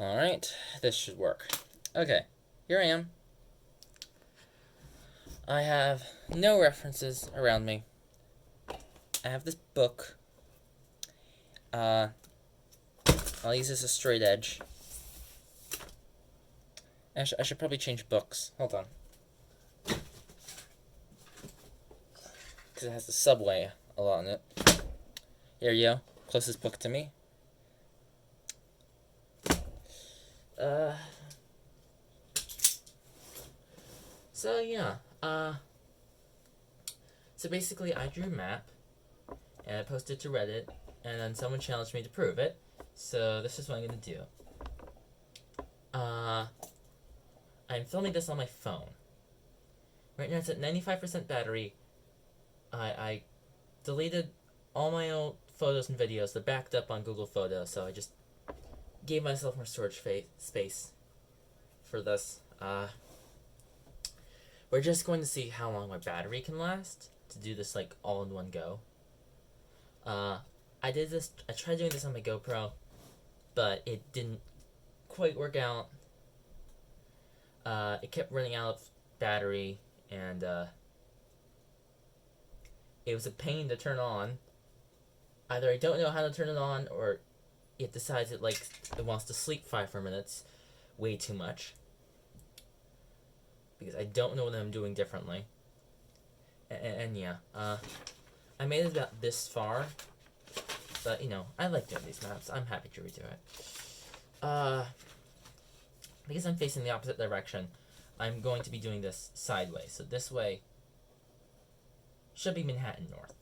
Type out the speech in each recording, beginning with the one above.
Alright, this should work. Okay, here I am. I have no references around me. I have this book. I'll use this as straight edge. I should probably change books. Hold on. Because it has the subway a lot in it. Here you go. Closest book to me. So yeah, so basically I drew a map, and I posted it to Reddit, and then someone challenged me to prove it, so this is what I'm gonna do. I'm filming this on my phone. Right now it's at 95% battery. I deleted all my old photos and videos that backed up on Google Photos, so I just gave myself more storage space for this. We're just going to see how long my battery can last to do this like all in one go. I tried doing this on my GoPro, but it didn't quite work out. It kept running out of battery, and it was a pain to turn on. Either I don't know how to turn it on, or it decides it wants to sleep 5 minutes, way too much. Because I don't know what I'm doing differently. And yeah, I made it about this far, but I like doing these maps. I'm happy to redo it. Because I'm facing the opposite direction, I'm going to be doing this sideways. So this way should be Manhattan North.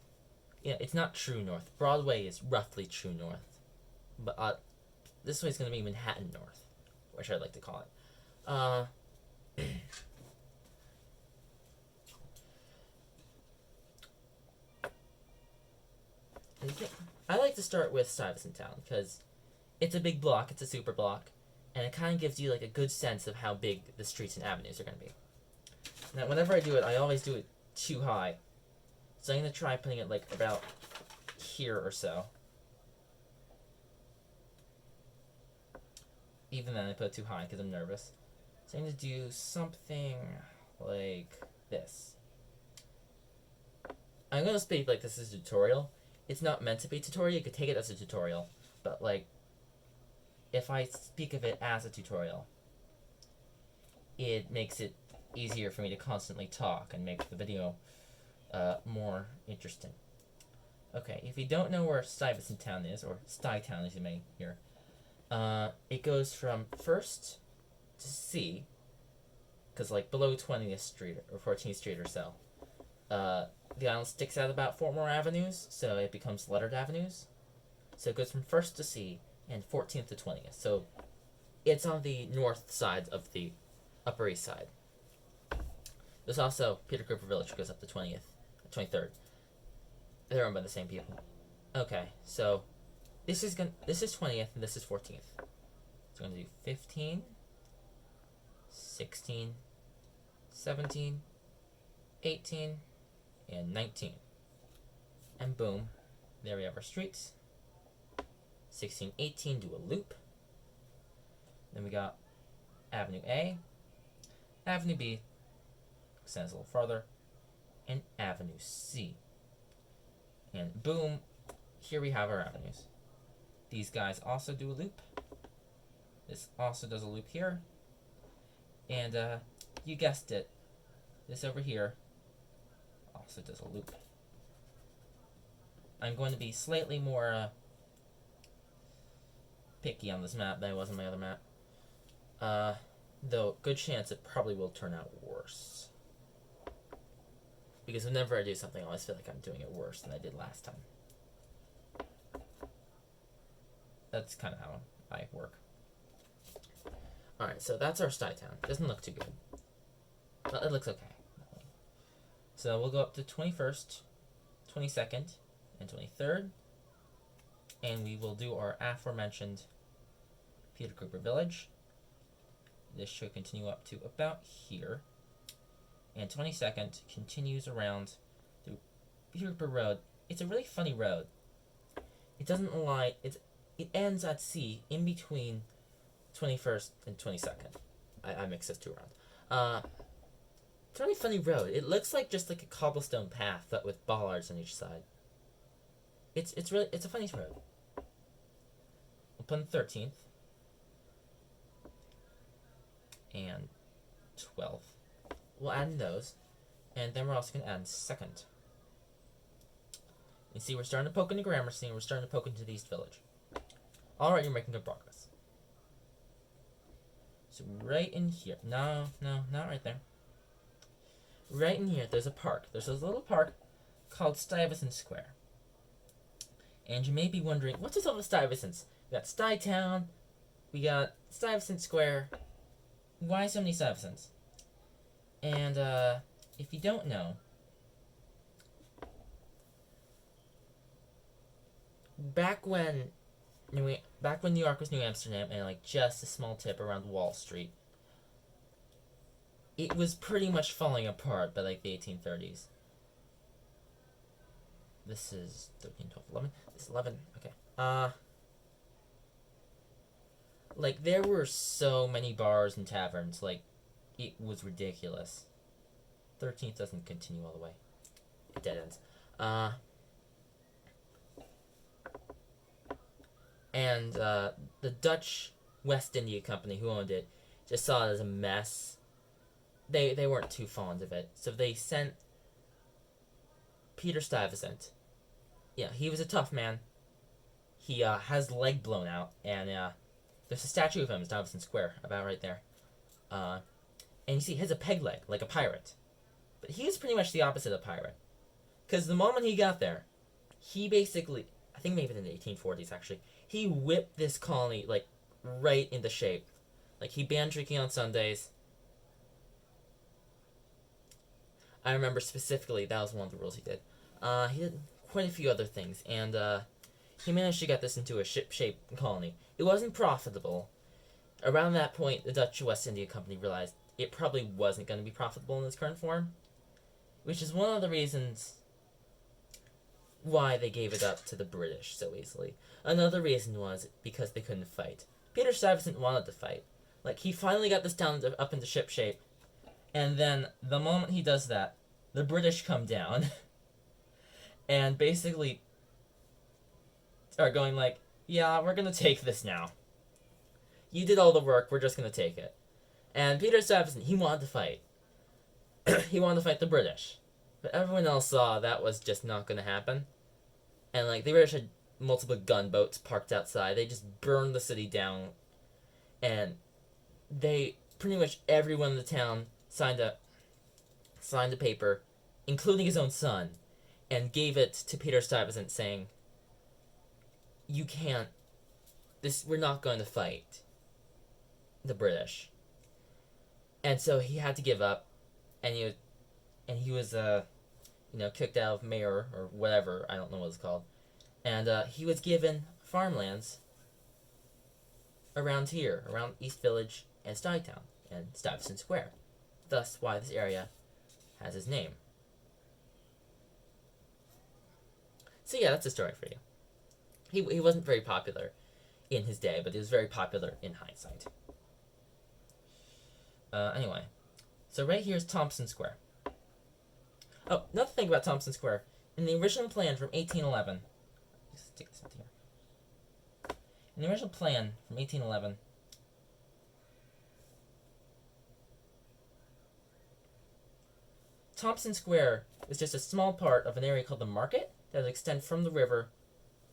Yeah, it's not true north. Broadway is roughly true north. But this way is going to be Manhattan North, which I'd like to call it. I like to start with Stuyvesant Town because it's a big block, it's a super block, and it kind of gives you a good sense of how big the streets and avenues are going to be. Now, whenever I do it, I always do it too high. So I'm going to try putting it about here or so. Even then I put it too high because I'm nervous. So I'm going to do something like this. I'm going to speak like this is a tutorial. It's not meant to be a tutorial. You could take it as a tutorial. But if I speak of it as a tutorial, it makes it easier for me to constantly talk and make the video more interesting. Okay, if you don't know where Stuyvesant Town is, or Stuy Town as you may hear, it goes from 1st to C, because below 20th Street or 14th Street or so, the island sticks out about 4 more avenues, so it becomes lettered avenues. So it goes from 1st to C and 14th to 20th. So it's on the north side of the Upper East Side. There's also Peter Cooper Village, goes up to 20th, 23rd. They're owned by the same people. Okay, so this is 20th and this is 14th. So I'm going to do 15, 16, 17, 18, and 19. And boom, there we have our streets. 16, 18, do a loop. Then we got Avenue A, Avenue B, extends a little farther, and Avenue C. And boom, here we have our avenues. These guys also do a loop. This also does a loop here. And you guessed it, this over here also does a loop. I'm going to be slightly more picky on this map than I was on my other map. Though, good chance it probably will turn out worse. Because whenever I do something, I always feel like I'm doing it worse than I did last time. That's kind of how I work. Alright, so that's our Stuy Town. Doesn't look too good. But it looks okay. So we'll go up to 21st, 22nd, and 23rd. And we will do our aforementioned Peter Cooper Village. This should continue up to about here. And 22nd continues around through Peter Cooper Road. It's a really funny road. It doesn't align. It ends at C in between 21st and 22nd. I mixed those two around. It's a really funny road. It looks like just like a cobblestone path, but with bollards on each side. It's a funny road. We'll put in 13th and 12th. We'll add in those, and then we're also going to add in 2nd. You see, we're starting to poke into Gramercy, and we're starting to poke into the East Village. Alright, you're making good progress. So right in here, no, not right there. Right in here, there's a park. There's this little park called Stuyvesant Square. And you may be wondering, what's with all the Stuyvesants? We got Stuytown, we got Stuyvesant Square. Why so many Stuyvesants? And if you don't know, back when New York was New Amsterdam, and like just a small tip around Wall Street, it was pretty much falling apart by like the 1830s. This is 13, 12, 11. This is 11. Okay. Like there were so many bars and taverns, like it was ridiculous. 13th doesn't continue all the way. It dead ends. And the Dutch West India Company, who owned it, just saw it as a mess. They weren't too fond of it, so they sent Peter Stuyvesant. Yeah, he was a tough man. He has leg blown out, and there's a statue of him in Stuyvesant Square, about right there. And you see, he has a peg leg, like a pirate. But he was pretty much the opposite of a pirate. Because the moment he got there, he basically, I think maybe in the 1840s actually, he whipped this colony, like, right into shape. Like, he banned drinking on Sundays. I remember specifically, that was one of the rules he did. He did quite a few other things, and he managed to get this into a ship-shape colony. It wasn't profitable. Around that point, the Dutch West India Company realized it probably wasn't going to be profitable in its current form, which is one of the reasons why they gave it up to the British so easily. Another reason was because they couldn't fight. Peter Stuyvesant wanted to fight. Like, he finally got this town up into ship shape, and then the moment he does that, the British come down and basically are going like, yeah, we're going to take this now. You did all the work, we're just going to take it. And Peter Stuyvesant, he wanted to fight. He wanted to fight the British. But everyone else saw that was just not going to happen. And, like, the British had multiple gunboats parked outside. They just burned the city down. And they, pretty much everyone in the town signed a paper, including his own son, and gave it to Peter Stuyvesant saying, you can't, we're not going to fight the British. And so he had to give up, and he was kicked out of mayor or whatever, I don't know what it's called. And he was given farmlands around here, around East Village and Stuytown and Stuyvesant Square. Thus why this area has his name. So yeah, that's a story for you. He wasn't very popular in his day, but he was very popular in hindsight. Anyway, so right here is Thompson Square. Oh, another thing about Thompson Square. In the original plan from 1811, let's take this out here. In the original plan from 1811, Thompson Square was just a small part of an area called the Market that would extend from the river,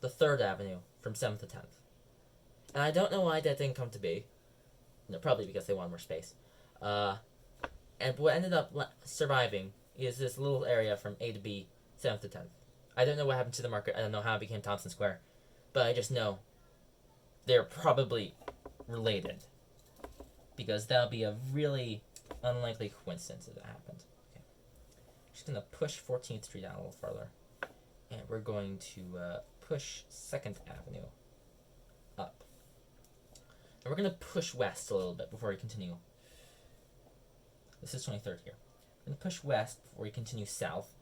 the 3rd Avenue, from 7th to 10th. And I don't know why that didn't come to be. No, probably because they wanted more space. And what ended up surviving is this little area from A to B, 7th to 10th. I don't know what happened to the Market. I don't know how it became Thompson Square. But I just know they're probably related. Because that would be a really unlikely coincidence if that happened. Okay. Just going to push 14th Street out a little further. And we're going to push 2nd Avenue up. And we're going to push west a little bit before we continue. This is 23rd here. I'm going to push west before we continue south.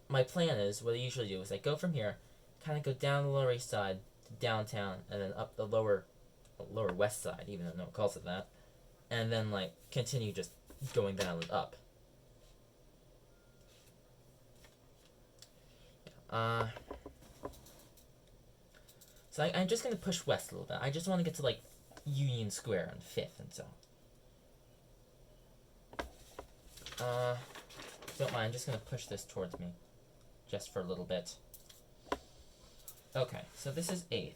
My plan is, what I usually do is I go from here, kind of go down the Lower East Side to downtown, and then up the Lower Lower West Side, even though no one calls it that, and then like continue just going down and up. So I'm just gonna push west a little bit. I just want to get to like Union Square on 5th and so. Don't mind. I'm just gonna push this towards me, just for a little bit. Okay, so this is 8th.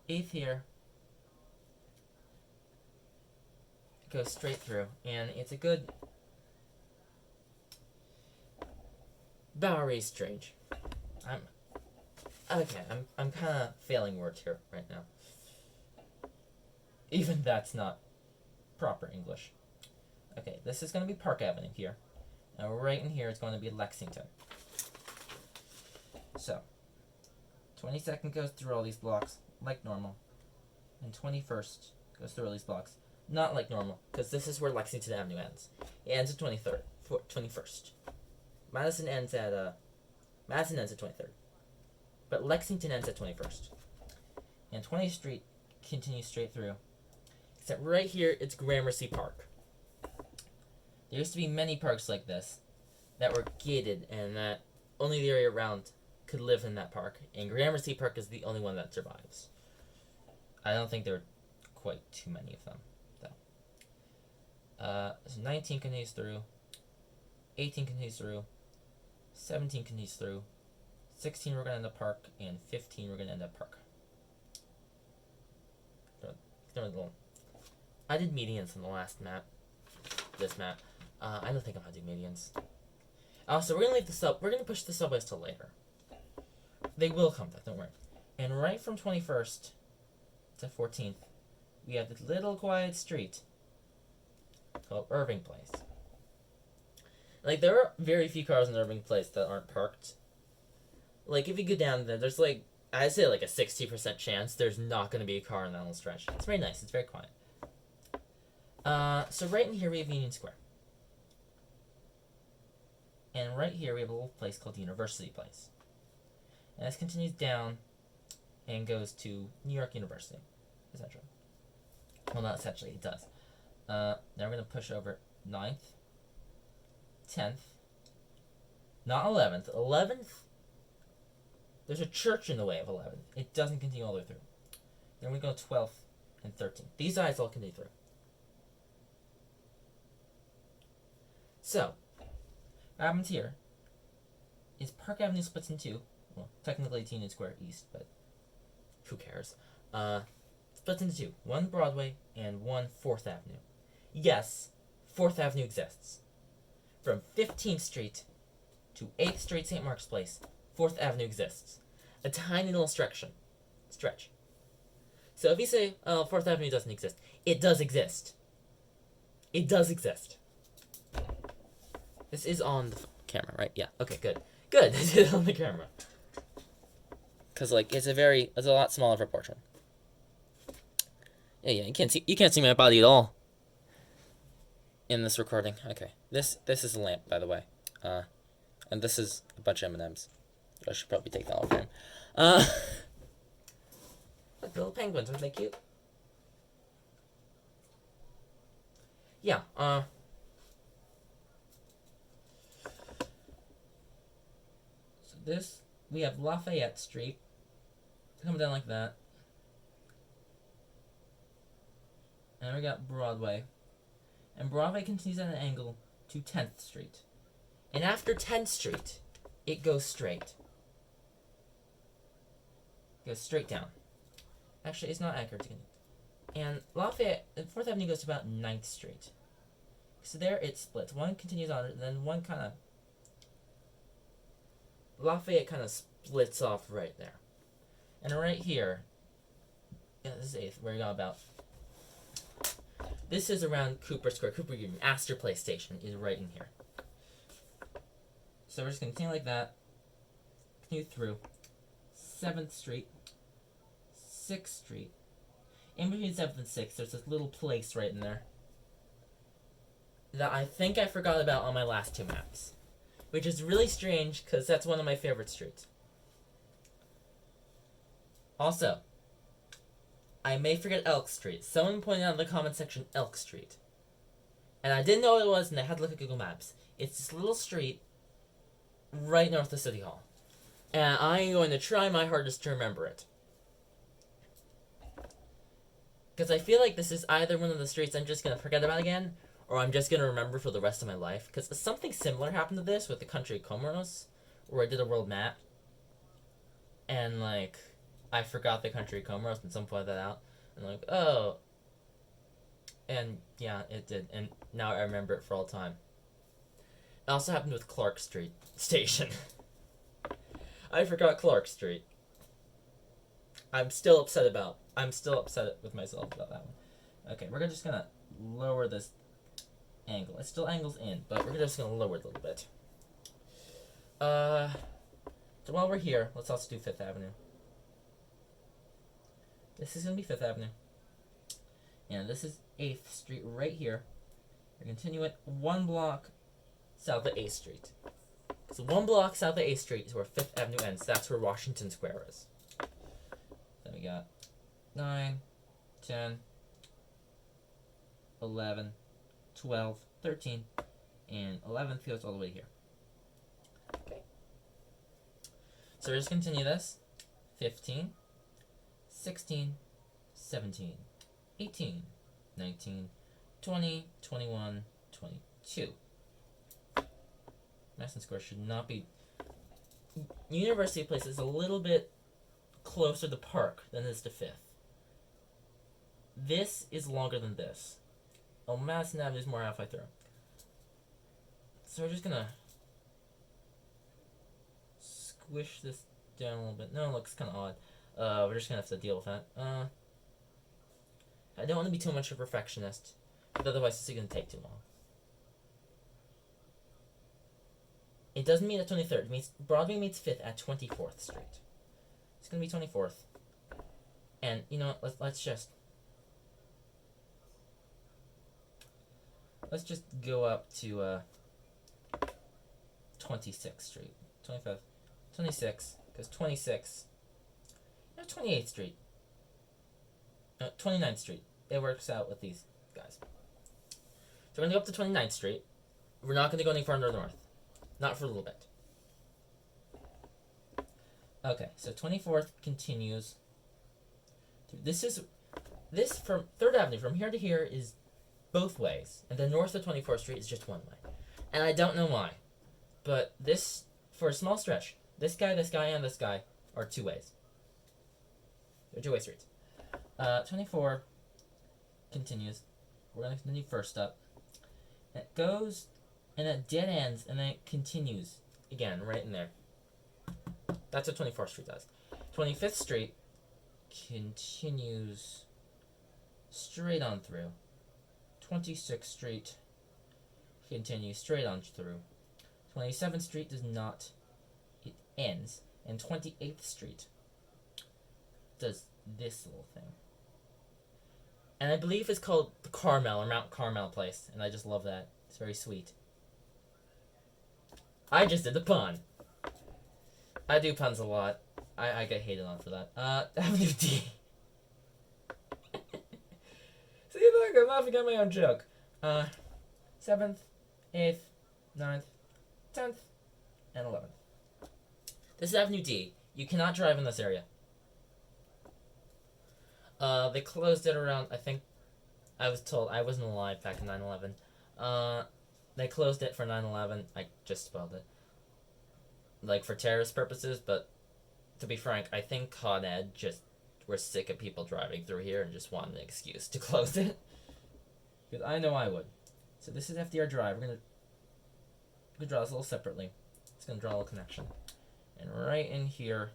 8th here. It goes straight through, and it's a good. Bowery Strange. I'm kind of failing words here right now. Even that's not proper English. Okay, this is going to be Park Avenue here. Now right in here is going to be Lexington. So, 22nd goes through all these blocks like normal. And 21st goes through all these blocks not like normal, because this is where Lexington Avenue ends. It ends at 21st. Madison ends at 23rd. But Lexington ends at 21st. And 20th Street continues straight through. Except right here, it's Gramercy Park. There used to be many parks like this that were gated and that only the area around could live in that park. And Gramercy Park is the only one that survives. I don't think there are quite too many of them, though. So 19 continues through. 18 continues through. 17 continues through. 16 we're going to end up Park. And 15 we're going to end up Park. I did medians in the last map. This map. I don't think I'm gonna do medians. So we're gonna leave the we're gonna push the subways till later. They will come though, don't worry. And right from 21st to 14th, we have this little quiet street called Irving Place. Like, there are very few cars in Irving Place that aren't parked. Like, if you go down there, there's like, I'd say like a 60% chance there's not gonna be a car in that little stretch. It's very nice, it's very quiet. So right in here we have Union Square. And right here we have a little place called University Place. And this continues down and goes to New York University, etc. Well, not essentially, it does. Now we're going to push over 9th, 10th, not 11th. 11th, there's a church in the way of 11th. It doesn't continue all the way through. Then we go 12th and 13th. These guys all continue through. So, what happens here is Park Avenue splits in two. Well, technically it's Union Square East, but who cares? Splits into two. One Broadway and one 4th Avenue. Yes, 4th Avenue exists. From 15th Street to 8th Street, St. Mark's Place, 4th Avenue exists. A tiny little stretch. So if you say, oh, 4th Avenue doesn't exist, it does exist. It does exist. This is on the camera, right? Yeah. Okay, good. Good. This is on the camera. Cause like it's a lot smaller proportion. Yeah. You can't see my body at all in this recording. Okay. This is a lamp, by the way. And this is a bunch of M&Ms. I should probably take that off frame. Look, the little penguins, aren't they cute? Yeah. This, we have Lafayette Street, come down like that, and we got Broadway, and Broadway continues at an angle to 10th Street, and after 10th Street, it goes straight. It goes straight down. Actually, it's not accurate. And Lafayette, 4th Avenue goes to about 9th Street. So there it splits. One continues on, and then one kind of Lafayette kind of splits off right there. And right here, yeah, this is 8th, where we got about. This is around Cooper Square. Cooper Union, Astor Place Station is right in here. So we're just going to continue like that. Continue through 7th Street, 6th Street. In between 7th and 6th, there's this little place right in there that I think I forgot about on my last two maps. Which is really strange, because that's one of my favorite streets. Also, I may forget Elk Street. Someone pointed out in the comment section Elk Street. And I didn't know what it was, and I had to look at Google Maps. It's this little street right north of City Hall. And I'm going to try my hardest to remember it. Because I feel like this is either one of the streets I'm just going to forget about again, or I'm just going to remember for the rest of my life. Because something similar happened to this with the country of Comoros, where I did a world map. And, like, I forgot the country of Comoros, and someone pointed that out. And, like, oh. And, yeah, it did. And now I remember it for all time. It also happened with Clark Street Station. I forgot Clark Street. I'm still upset with myself about that one. Okay, we're just gonna lower this angle. It still angles in, but we're just gonna lower it a little bit. So while we're here, let's also do 5th Avenue. This is gonna be 5th Avenue. And this is 8th Street right here. We're gonna continue it 1 block south of 8th Street. So 1 block south of 8th Street is where 5th Avenue ends. That's where Washington Square is. Then we got 9, 10, 11, 12, 13, and 11th goes all the way here. Okay. So we're just continue this. 15, 16, 17, 18, 19, 20, 21, 22. Madison Square should not be... University Place is a little bit closer to Park than it is to 5th. This is longer than this. Oh, Madison Avenue is more halfway through. So we're just gonna squish this down a little bit. No, it looks kind of odd. We're just gonna have to deal with that. I don't want to be too much of a perfectionist, but otherwise this is gonna take too long. It doesn't mean at 23rd. It means Broadway meets 5th at 24th Street. It's gonna be 24th. And you know what? Let's just go up to 26th Street, 25th, 26, because 26. No, 28th Street. 29th Street. It works out with these guys. So we're gonna go up to 29th Street. We're not gonna go any farther north. Not for a little bit. Okay, so 24th continues. This from 3rd Avenue, from here to here is both ways. And then north of 24th Street is just one way. And I don't know why. But this, for a small stretch, this guy, and this guy are 2 ways. They're 2-way streets. 24 continues. We're going to continue first up. It goes, and it dead ends, and then it continues again, right in there. That's what 24th Street does. 25th Street continues straight on through. 26th Street continues straight on through. 27th Street does not. It ends. And 28th Street does this little thing. And I believe it's called the Carmel or Mount Carmel Place. And I just love that. It's very sweet. I just did the pun. I do puns a lot. I get hated on for that. Avenue D. See, look, I'm laughing at my own joke. 7th, 8th, 9th, 10th, and 11th. This is Avenue D. You cannot drive in this area. They closed it around, I think, I was told, I wasn't alive back in 9/11. They closed it for 9/11. I just spelled it. Like, for terrorist purposes, but to be frank, I think Con Ed just were sick of people driving through here and just wanted an excuse to close it. Because I know I would. So this is FDR Drive. We're gonna draw this a little separately. It's gonna draw a little connection. And right in here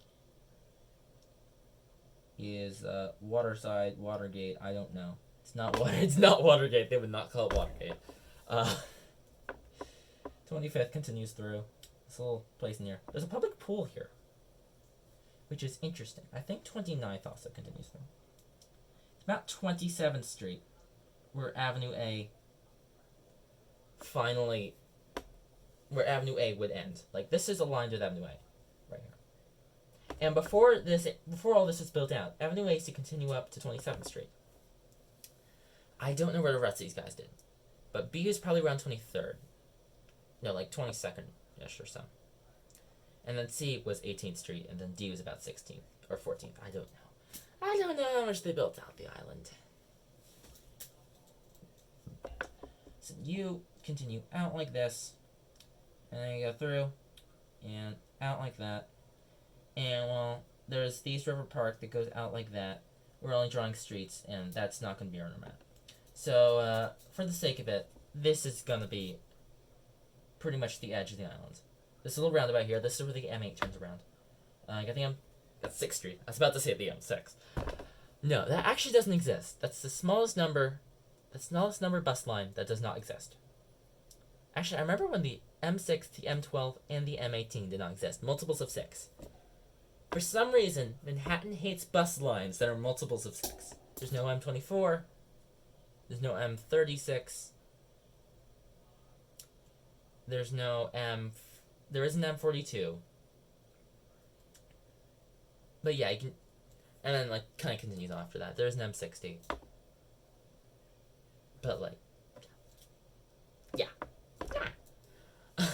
is Waterside, Watergate. I don't know. It's not Watergate. They would not call it Watergate. 25th continues through this little place in here. There's a public pool here, which is interesting. I think 29th also continues through. It's about 27th Street, where Avenue A would end. Like, this is aligned with Avenue A, right here. And before all this was built out, Avenue A used to continue up to 27th Street. I don't know where the rest of these guys did, but B was probably around 23rd. No, like 22nd-ish or so. And then C was 18th Street, and then D was about 16th or 14th. I don't know. I don't know how much they built out the island. So you continue out like this, and then you go through, and out like that. And, well, there's the East River Park that goes out like that. We're only drawing streets, and that's not going to be on our map. So, for the sake of it, this is going to be pretty much the edge of the island. This little roundabout here, this is where the M8 turns around. I think that's 6th Street. I was about to say the M6. No, that actually doesn't exist. That's the smallest number bus line that does not exist. Actually, I remember when the M6, the M12, and the M18 did not exist. Multiples of 6. For some reason, Manhattan hates bus lines that are multiples of 6. There's no M24. There's no M36. There's no there is an M42. But yeah, you can, and then like kind of continues on after that. There's an M60. But like, yeah. But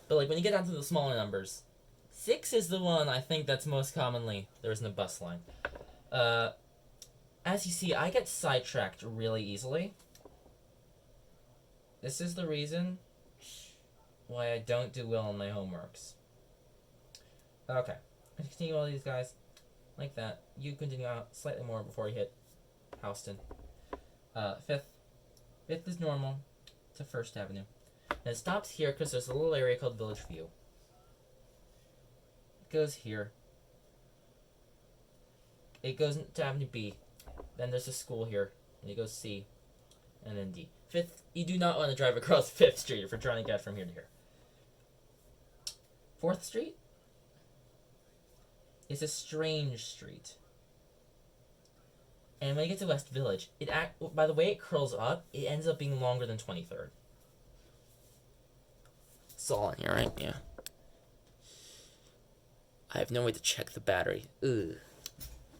like when you get down to the smaller numbers, 6 is the one I think that's most commonly there isn't a bus line. As you see, I get sidetracked really easily. This is the reason why I don't do well on my homeworks. Okay, I'm continue all these guys like that. You continue out slightly more before you hit Houston. 5th is normal to 1st Avenue. And it stops here because there's a little area called Village View. It goes here. It goes to Avenue B. Then there's a school here. And it goes C. And then D. 5th, you do not want to drive across 5th Street if you're trying to get from here to here. 4th Street is a strange street. And when you get to West Village, by the way it curls up, it ends up being longer than 23rd. It's all in here, right? Yeah. I have no way to check the battery. Ugh.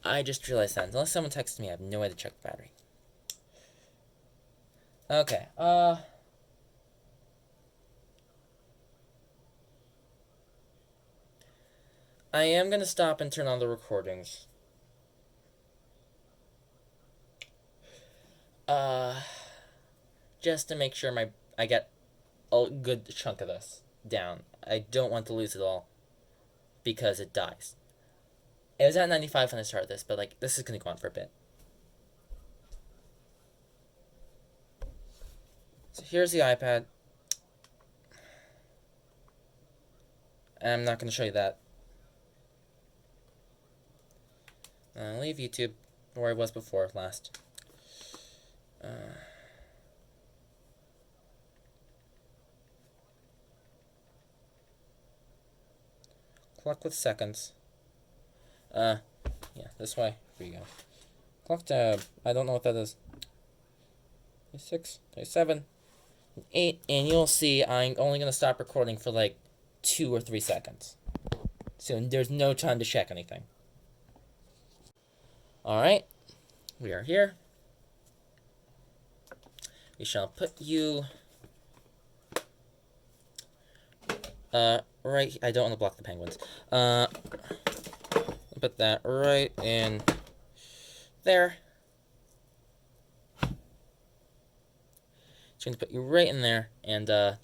I just realized that. Unless someone texts me, I have no way to check the battery. Okay, I am gonna stop and turn on the recordings. Just to make sure I get a good chunk of this down. I don't want to lose it all because it dies. It was at 95 when I started this, but like this is gonna go on for a bit. So here's the iPad. And I'm not gonna show you that. Leave YouTube where I was before last. Clock with seconds. Yeah, this way. Here you go. Clock tab. I don't know what that is. 6, 7, 8, and you'll see I'm only gonna stop recording for like 2 or 3 seconds. So there's no time to check anything. Alright, we are here. We shall put you right. I don't want to block the penguins. Put that right in there. Just going to put you right in there, and so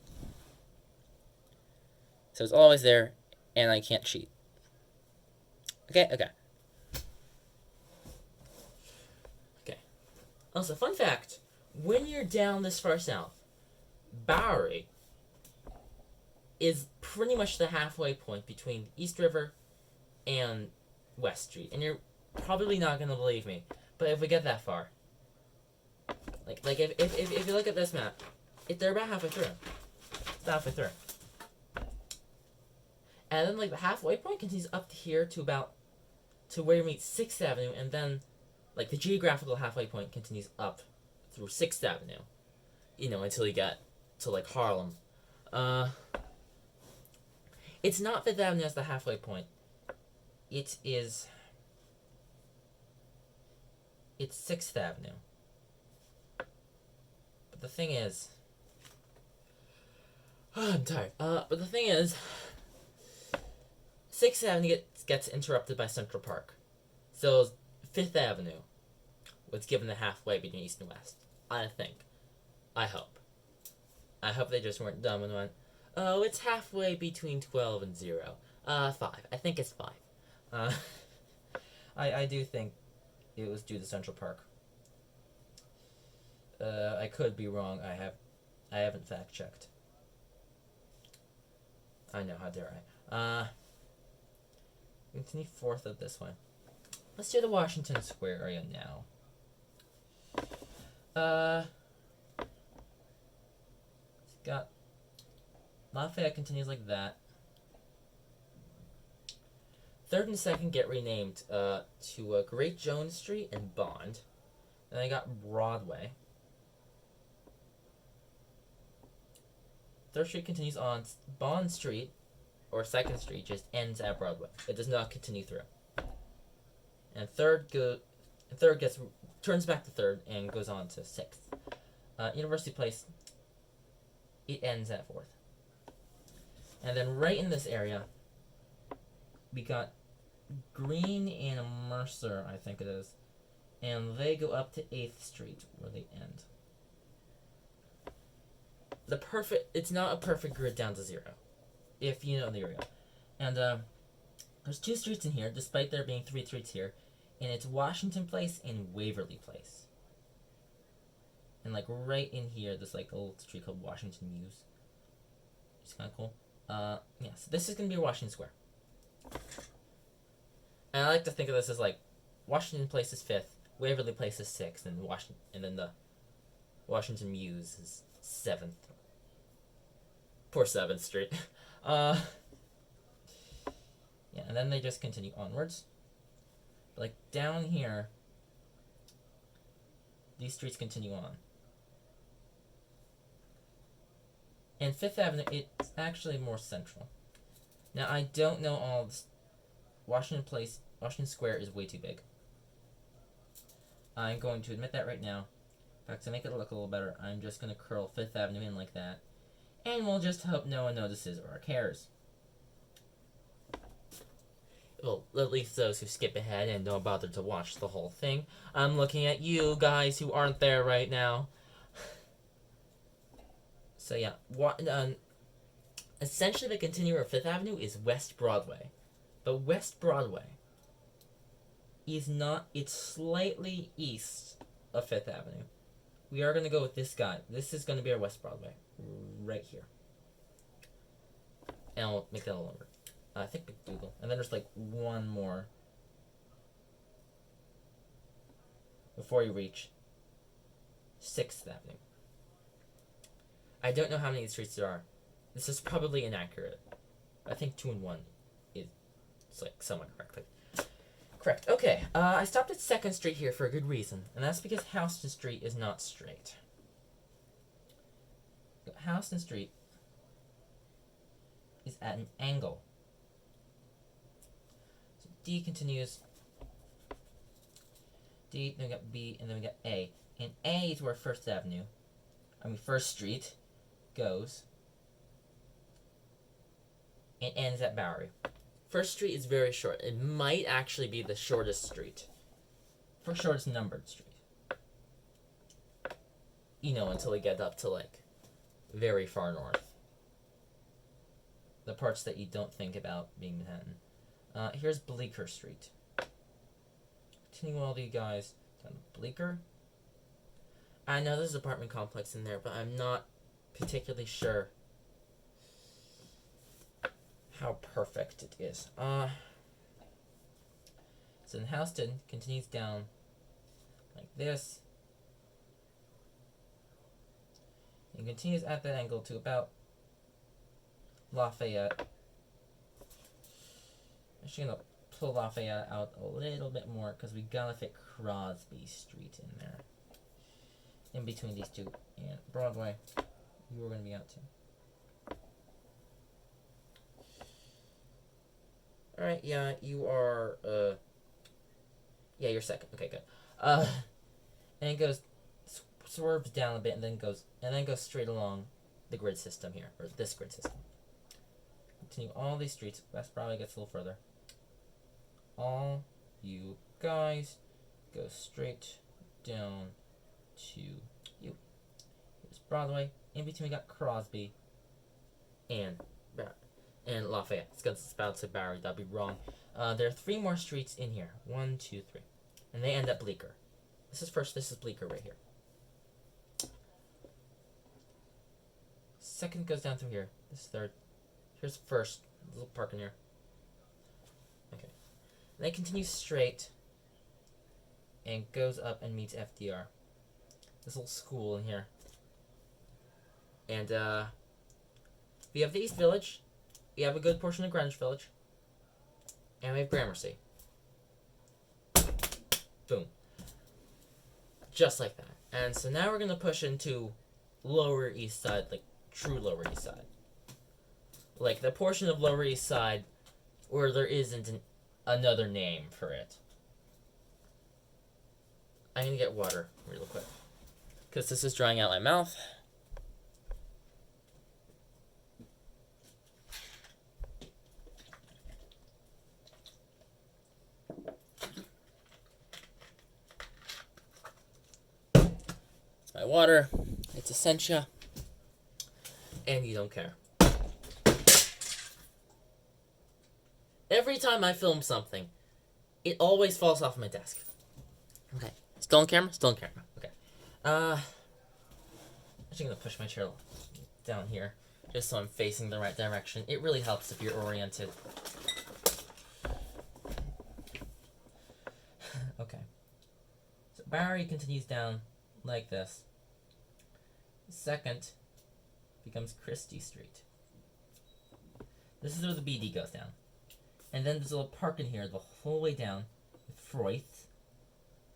it's always there, and I can't cheat. Okay. Also, fun fact. When you're down this far south, Bowery is pretty much the halfway point between East River and West Street. And you're probably not going to believe me, but if we get that far, like if you look at this map, they're about halfway through. It's halfway through. And then like the halfway point continues up to here to where you meet 6th Avenue, and then like the geographical halfway point continues up through 6th Avenue, until you get to like Harlem. It's not 5th Avenue as the halfway point. It's 6th Avenue. But the thing is, I'm tired. But the thing is, 6th Avenue gets interrupted by Central Park. So 5th Avenue was given the halfway between East and West. I think. I hope. I hope they just weren't dumb and went, oh, it's halfway between 12 and 0. 5. I think it's 5. I do think it was due to Central Park. I could be wrong. I haven't fact checked. I know, how dare I. Continue 4th of this way. Let's do the Washington Square area now. It's got Lafayette continues like that. 3rd and 2nd get renamed to Great Jones Street and Bond. Then I got Broadway. 3rd Street continues on Bond Street, or 2nd Street just ends at Broadway. It does not continue through. And 3rd turns back to 3rd and goes on to 6th. University Place, it ends at 4th. And then right in this area, we got Green and Mercer, I think it is. And they go up to 8th Street, where they end. It's not a perfect grid down to 0, if you know the area. And there's 2 streets in here, despite there being 3 streets here. And it's Washington Place and Waverly Place. And like right in here, there's like a little street called Washington Muse. It's kind of cool. Yeah, so this is going to be Washington Square. And I like to think of this as like Washington Place is 5th, Waverly Place is 6th, and then the Washington Muse is 7th. Poor 7th Street. Yeah, and then they just continue onwards. Like down here, these streets continue on. And 5th Avenue, it's actually more central. Now, I don't know all this. Washington Square is way too big. I'm going to admit that right now. In fact, to make it look a little better, I'm just going to curl 5th Avenue in like that. And we'll just hope no one notices or cares. Well, at least those who skip ahead and don't bother to watch the whole thing. I'm looking at you guys who aren't there right now. So yeah, essentially the continuer of 5th Avenue is West Broadway. But West Broadway is not, it's slightly east of 5th Avenue. We are going to go with this guy. This is going to be our West Broadway. Right here. And I'll make that a little longer. I think McDougal. And then there's like one more before you reach 6th Avenue. I don't know how many streets there are. This is probably inaccurate. I think 2 and 1 is like somewhat correctly. Correct. Okay. I stopped at 2nd Street here for a good reason, and that's because Houston Street is not straight. Houston Street is at an angle. So D continues. D, then we got B, and then we got A. And A is where 1st Street goes and ends at Bowery. 1st Street is very short. It might actually be the shortest street. For shortest numbered street. You know, until we get up to, like, very far north. The parts that you don't think about being Manhattan. Here's Bleecker Street. Continuing all you guys down to Bleecker. I know there's an apartment complex in there, but I'm not particularly sure how perfect it is. So then Houston continues down like this. And continues at that angle to about Lafayette. I'm actually going to pull Lafayette out a little bit more because we gotta fit Crosby Street in there. In between these two and Broadway, you were going to be out too. Alright, yeah, you are, yeah, you're second. Okay, good. And it goes, swerves down a bit, and then goes straight along the grid system here, or this grid system. Continue all these streets. West Broadway gets a little further. All you guys go straight down to you. Here's Broadway. In between, we got Crosby and Lafayette. It's going to spell to Barry. That'd be wrong. There are 3 more streets in here. 1, 2, 3, and they end at Bleecker. This is first. This is Bleecker right here. Second goes down through here. This is third. Here's first. A little park in here. Okay. And they continue straight and goes up and meets FDR. This little school in here. And we have the East Village. We have a good portion of Greenwich Village. And we have Gramercy. Boom. Just like that. And so now we're going to push into Lower East Side, like true Lower East Side. Like the portion of Lower East Side where there isn't another name for it. I'm going to get water real quick, because this is drying out my mouth. It's my water. It's Essentia. And you don't care. Every time I film something, it always falls off my desk. Okay. Still on camera? Still on camera. Okay. I'm actually going to push my chair down here, just so I'm facing the right direction. It really helps if you're oriented. Okay. So Barry continues down like this. Second becomes Christie Street. This is where the BD goes down. And then there's a little park in here the whole way down with Freud.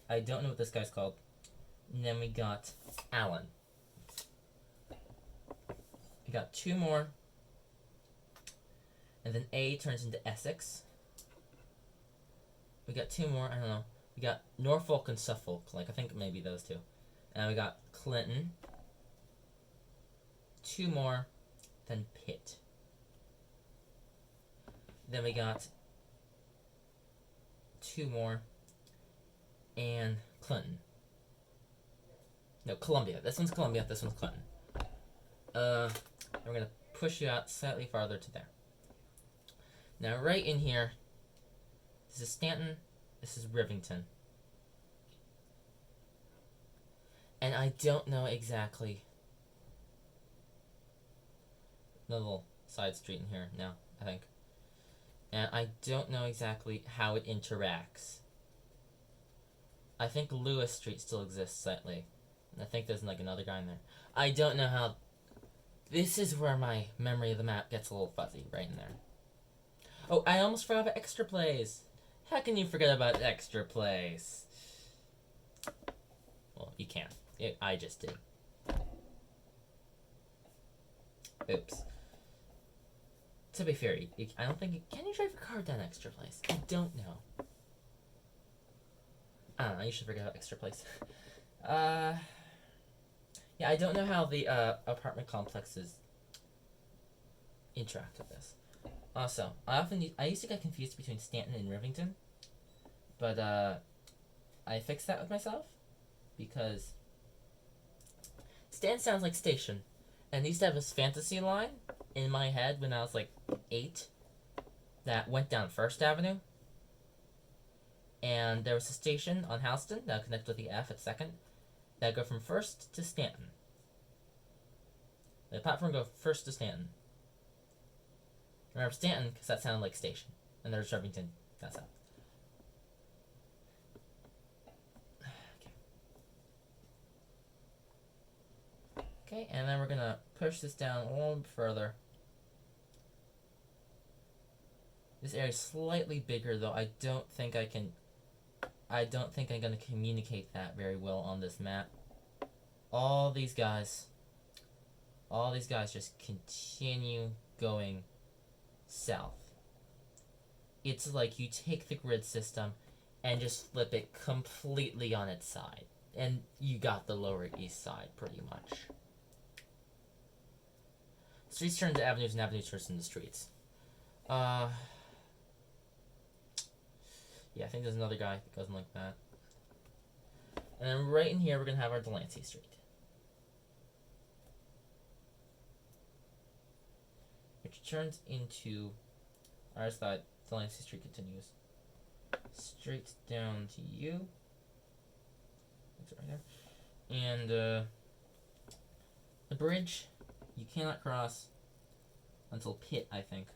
I don't know what this guy's called. And then we got Allen. We got 2 more. And then A turns into Essex. We got 2 more, I don't know. We got Norfolk and Suffolk, like I think maybe those 2. And we got Clinton. 2 more, then Pitt. Then we got 2 more, and Clinton. No, Columbia. This one's Columbia, this one's Clinton. We're going to push you out slightly farther to there. Now, right in here, this is Stanton, this is Rivington. And I don't know exactly... The little side street in here now, I think. And I don't know exactly how it interacts. I think Lewis Street still exists slightly. And I think there's like another guy in there. I don't know how... This is where my memory of the map gets a little fuzzy, right in there. Oh, I almost forgot about Extra Place. How can you forget about Extra Place? Well, you can't. I just did. Oops. To be fair, I don't think... Can you drive your car down Extra Place? I don't know. I don't know, you should forget about Extra Place. Yeah, I don't know how the apartment complexes interact with this. Also, I used to get confused between Stanton and Rivington, but I fixed that with myself, because Stanton sounds like station, and I used to have this fantasy line in my head when I was like 8 that went down First Avenue, and there was a station on Houston that would connect with the F at 2nd that would go from First to Stanton. The platform would go First to Stanton. I remember Stanton because that sounded like station, and there's Rivington. That's how. Okay, and then we're gonna push this down a little bit further. This area is slightly bigger, though. I don't think I'm gonna communicate that very well on this map. All these guys just continue going south. it's like you take the grid system and just flip it completely on its side. And you got the Lower East Side, pretty much. Streets turn into avenues, and avenues turn into streets. Yeah, I think there's another guy that goes like that. And then right in here, we're going to have our Delancey Street. Which turns into our side. Delancey Street continues straight down to you. It's right there. And the bridge you cannot cross until Pitt, I think.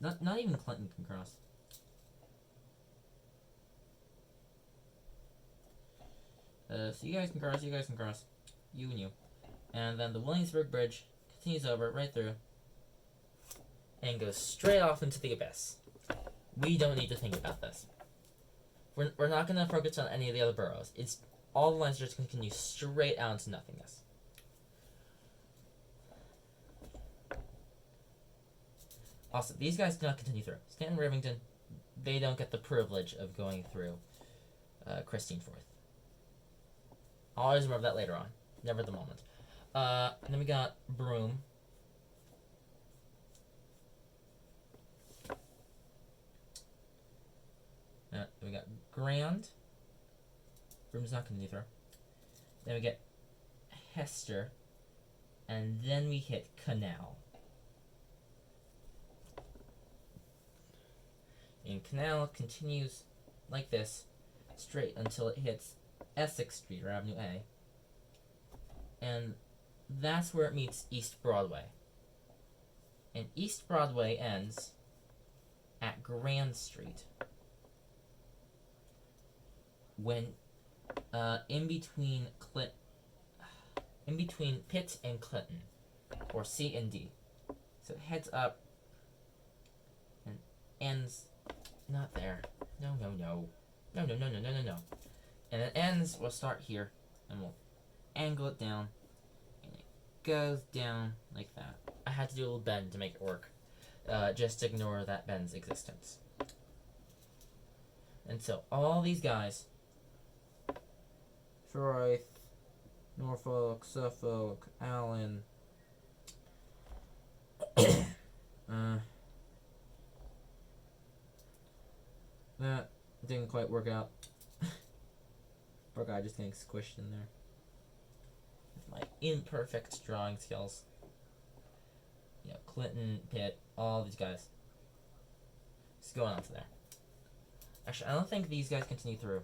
Not even Clinton can cross. So you guys can cross, you and you. And then the Williamsburg Bridge continues over right through and goes straight off into the abyss. We don't need to think about this. We're not going to focus on any of the other boroughs. It's all the lines just continue straight out into nothingness. Also, these guys do not continue through. Stanton, Rivington, they don't get the privilege of going through Christine Forth. I'll always remember that later on. Never at the moment. And then we got Broome. We got Grand. Broome's not going to through. Then we get Hester. And then we hit Canal. And Canal continues like this, straight until it hits Essex Street, or Avenue A. And that's where it meets East Broadway. And East Broadway ends at Grand Street. When in between Pitt and Clinton, or C and D. So it heads up and ends not there. No. And it ends, we'll start here, and we'll angle it down, and it goes down like that. I had to do a little bend to make it work. Just ignore that bend's existence. And so, all these guys, Forsyth, Norfolk, Suffolk, Allen, that didn't quite work out. Poor guy just getting squished in there. With my imperfect drawing skills. You know, Clinton, Pitt, all these guys. Just going on to there. Actually, I don't think these guys continue through.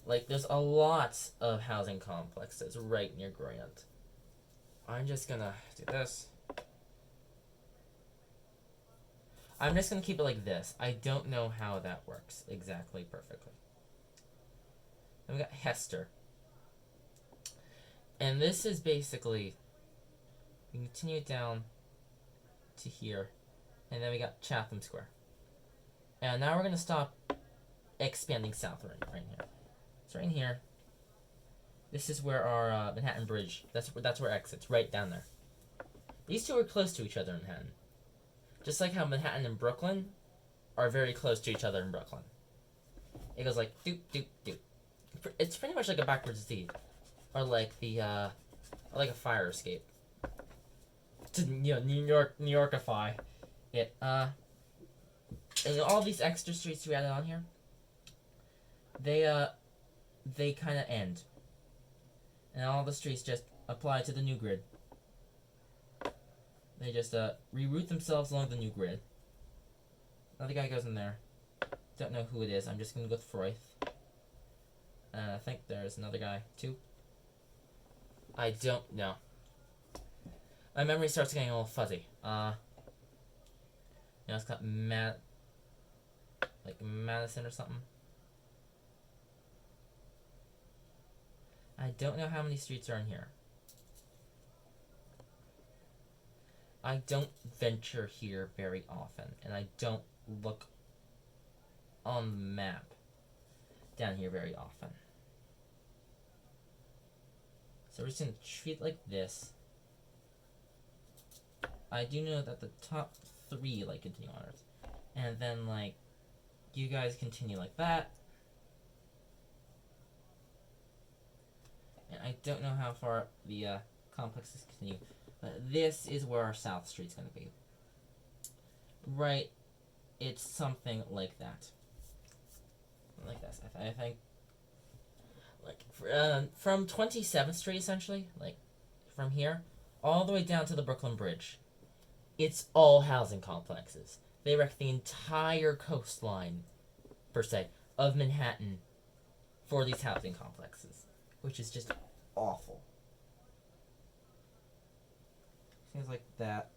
Like, there's a lot of housing complexes right near Grant. I'm just gonna do this. I'm just gonna keep it like this. I don't know how that works exactly perfectly. Then we got Hester. And this is basically, we continue down to here. And then we got Chatham Square. And now we're gonna stop expanding south right here. So right in here, this is where our Manhattan Bridge, that's where it exits, right down there. These two are close to each other in Manhattan. Just like how Manhattan and Brooklyn are very close to each other in Brooklyn. It goes like doop doop doop. It's pretty much like a backwards D, or like the or like a fire escape. To New Yorkify it. And all these extra streets we added on here, they kind of end, and all the streets just apply to the new grid. They just reroute themselves along the new grid. Another guy goes in there. Don't know who it is. I'm just gonna go with Forsyth. And I think there's another guy too. I don't know. My memory starts getting a little fuzzy. It's got like Madison or something. I don't know how many streets are in here. I don't venture here very often, and I don't look on the map down here very often. So we're just going to treat it like this. I do know that the top 3 like continue onwards, and then like you guys continue like that. And I don't know how far the complexes continue, but this is where our South Street's going to be. Right, it's something like that. Like this, I think. Like from 27th Street, essentially, like from here all the way down to the Brooklyn Bridge, it's all housing complexes. They wreck the entire coastline, per se, of Manhattan for these housing complexes, which is just awful. Things like that.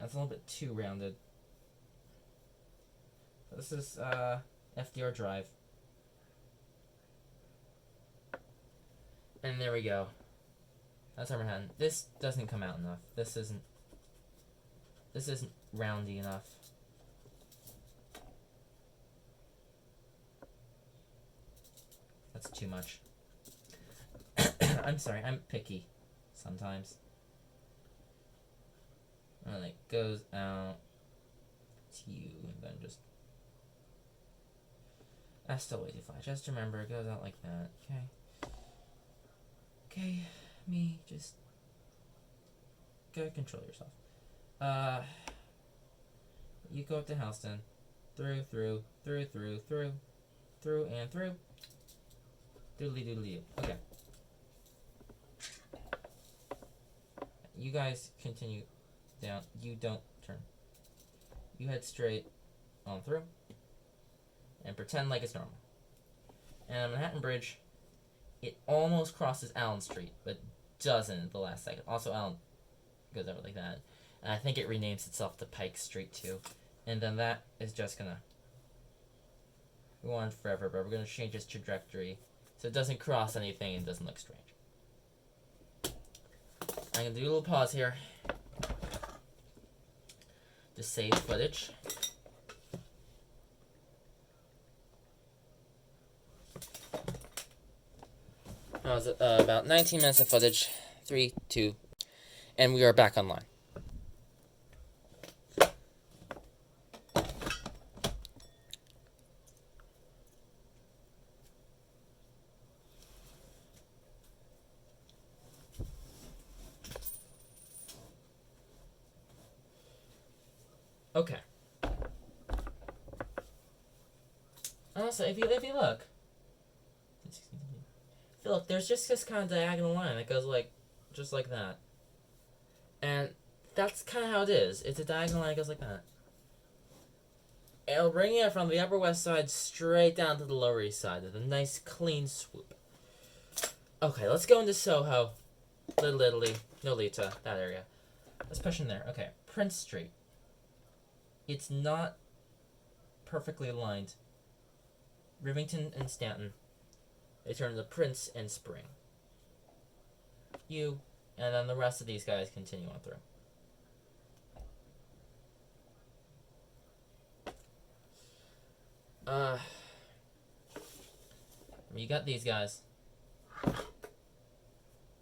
That's a little bit too rounded. This is FDR Drive. And there we go. That's our Manhattan. This doesn't come out enough. This isn't roundy enough. That's too much. I'm sorry, I'm picky sometimes. And it goes out to you, and then just... That's still way too flat. Just remember, it goes out like that. Okay. Okay, me, just... Gotta control yourself. You go up to Houston. Through, and through. Doodly. Okay. You guys continue down. You don't turn. You head straight on through. And pretend like it's normal. And Manhattan Bridge, it almost crosses Allen Street, but doesn't at the last second. Also, Allen goes over like that. And I think it renames itself to Pike Street, too. And then that is just gonna go on forever, but we're gonna change its trajectory so it doesn't cross anything and doesn't look strange. I'm gonna do a little pause here to save footage. That was about 19 minutes of footage. 3, 2, and we are back online. Okay. Also, if you look, there's just this kind of diagonal line that goes like, just like that. And that's kind of how it is. It's a diagonal line that goes like that. It'll bring it from the Upper West Side straight down to the Lower East Side with a nice clean swoop. Okay, let's go into Soho, Little Italy, Nolita, that area. Let's push in there. Okay, Prince Street. It's not perfectly aligned. Rivington and Stanton. They turn to Prince and Spring. You, and then the rest of these guys continue on through. You got these guys.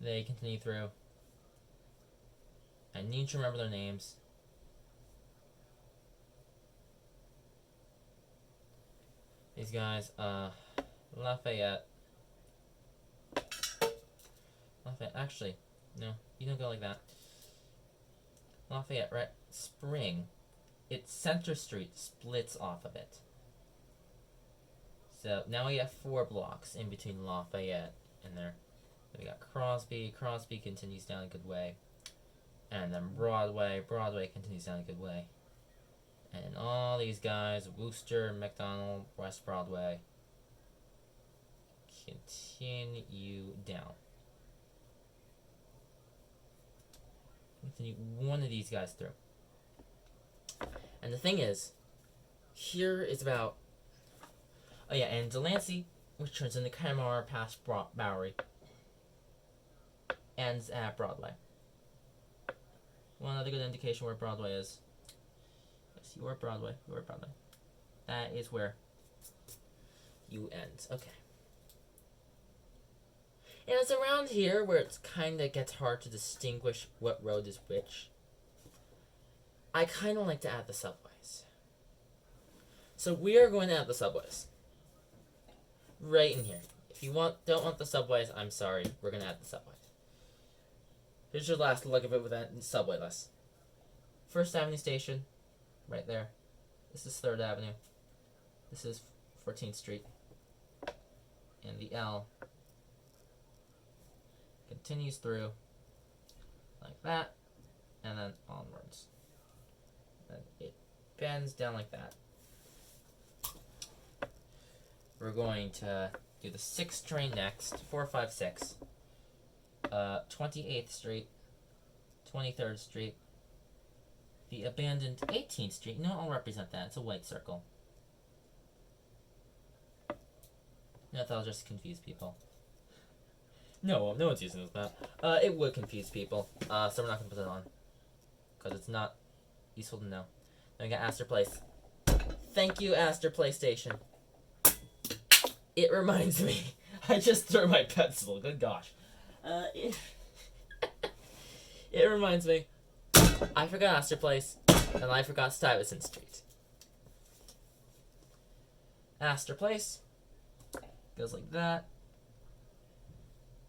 They continue through. I need to remember their names. These guys, Lafayette, actually, no, you don't go like that. Lafayette, right? Spring. It's Center Street splits off of it. So now we have 4 blocks in between Lafayette and there. Then we got Crosby. Crosby continues down a good way. And then Broadway. Broadway continues down a good way. And all these guys, Wooster, McDonald, West Broadway, continue down. Continue one of these guys through. And the thing is, here is about... Oh yeah, and Delancey, which turns into Kamar past Bowery, ends at Broadway. One other good indication where Broadway is. Yes, you are Broadway. You are Broadway. That is where you end. Okay. And Because around here, where it kind of gets hard to distinguish what road is which, I kind of like to add the subways. So we are going to add the subways. Right in here. If you don't want the subways, I'm sorry. We're going to add the subways. Here's your last look of it with that subway list. First Avenue Station, right there. This is 3rd Avenue. This is 14th Street. And the L continues through like that, and then onwards. And it bends down like that. We're going to do the 6th train next, 456, 28th Street, 23rd Street, the abandoned 18th Street. No, I'll represent that. It's a white circle. No, that'll just confuse people. No one's using this map. It would confuse people, so we're not going to put it on. Because it's not useful to know. Then we got Astor Place. Thank you, Astor Place Station. It reminds me. I just threw my pencil. Good gosh. It reminds me. I forgot Astor Place, and I forgot Stuyvesant Street. Astor Place goes like that.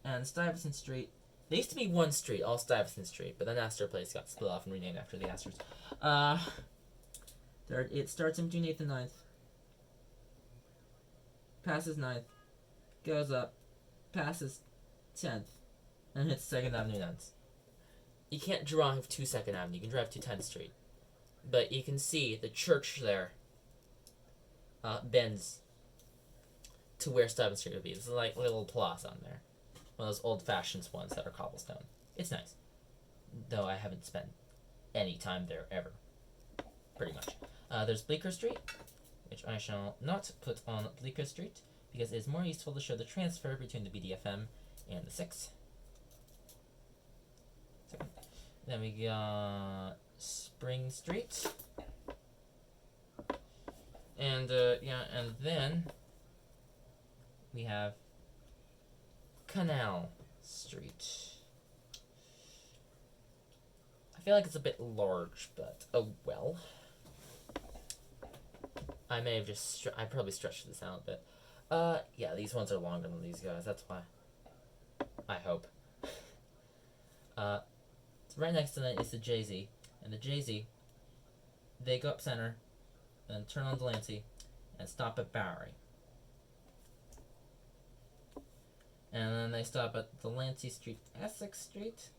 And Stuyvesant Street. There used to be one street, all Stuyvesant Street, but then Astor Place got split off and renamed after the Astors. It starts in June 8th and 9th. Passes 9th. Goes up. Passes 10th. And hits 2nd Avenue and ends. You can't drive to 2nd Avenue. You can drive to 10th Street. But you can see the church there bends to where Stuyvesant Street would be. This is like a little plaza on there. One of those old-fashioned ones that are cobblestone. It's nice. Though I haven't spent any time there ever. Pretty much. There's Bleecker Street, which I shall not put on Bleecker Street, because it is more useful to show the transfer between the BDFM and the 6. Then we got Spring Street. And, and then we have Canal Street. I feel like it's a bit large, but oh well. I may have just I probably stretched this out a bit. Yeah, these ones are longer than these guys. That's why. I hope. Right next to that is the JZ, and the JZ, they go up center, then turn on Delancey, and stop at Bowery. And then they stop at Delancey Street, Essex Street,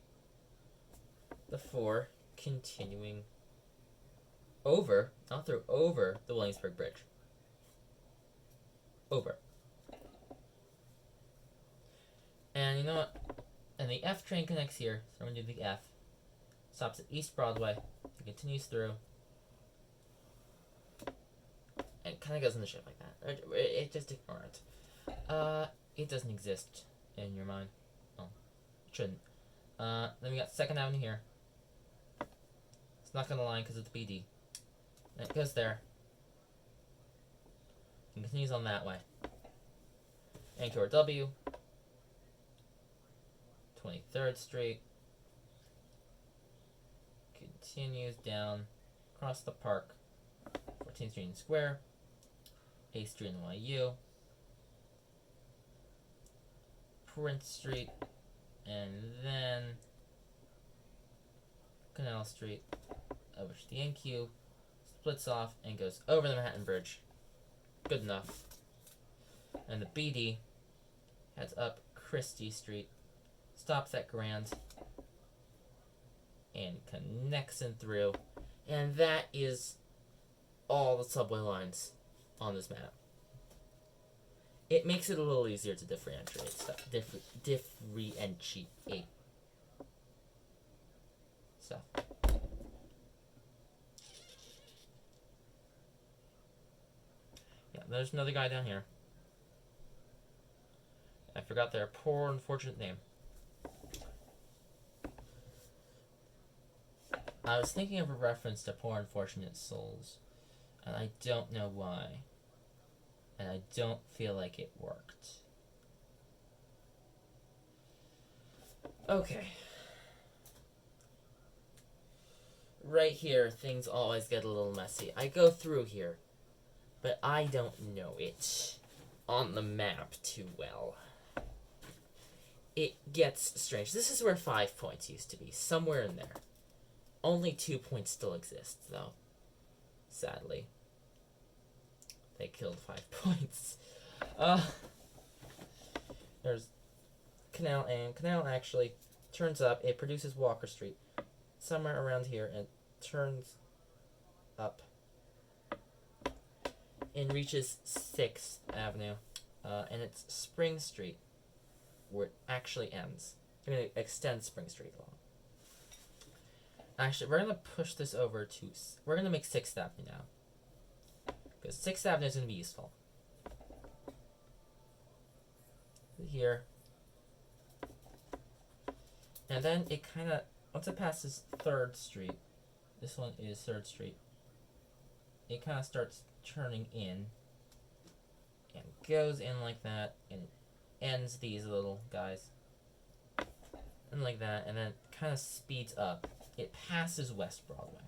before continuing over, not through, over the Williamsburg Bridge. Over. And you know what? And the F train connects here, so we're going to do the F. Stops at East Broadway, and continues through, and kind of goes in the shape like that. It just ignore it. It doesn't exist in your mind. Oh, it shouldn't. Then we got 2nd Avenue here. It's not gonna line because it's BD. And it goes there. And continues on that way. Anchor W. 23rd Street. Continues down across the park. 14th Street and Square. 8th Street and NYU. Prince Street. And then Canal Street, which the NQ splits off and goes over the Manhattan Bridge. Good enough. And the BD heads up Christie Street, stops at Grand, and connects in through. And that is all the subway lines on this map. It makes it a little easier to differentiate stuff. Differentiate stuff. Yeah, there's another guy down here. I forgot their poor, unfortunate name. I was thinking of a reference to Poor Unfortunate Souls, and I don't know why. And I don't feel like it worked. Okay. Right here, things always get a little messy. I go through here, but I don't know it on the map too well. It gets strange. This is where 5 points used to be, somewhere in there. Only 2 points still exist, though. Sadly. They killed 5 points. There's Canal, and Canal actually turns up. It produces Walker Street. Somewhere around here, and turns up. And reaches 6th Avenue. And it's Spring Street, where it actually ends. I'm going to extend Spring Street along. Actually, we're going to push this over to... We're going to make 6th Avenue now. Because 6th Avenue is going to be useful. Here. And then it kind of... Once it passes 3rd Street, this one is 3rd Street, it kind of starts turning in. And goes in like that, and it ends these little guys. And like that, and then kind of speeds up. It passes West Broadway.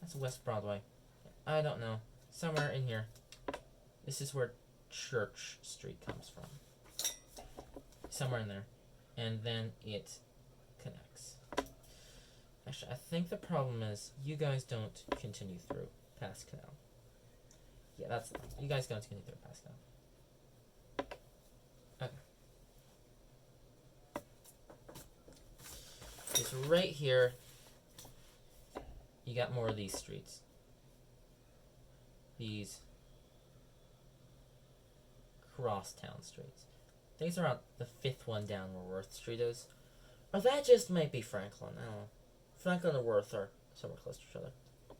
That's West Broadway. I don't know. Somewhere in here. This is where Church Street comes from. Somewhere in there. And then it connects. Actually, I think the problem is you guys don't continue through past Canal. Yeah, that's it. You guys don't continue through past Canal. Okay. It's right here. You got more of these streets. These crosstown streets. I think it's around the 5th one down where Worth Street is. Or that just might be Franklin. I don't know. Franklin and Worth are somewhere close to each other.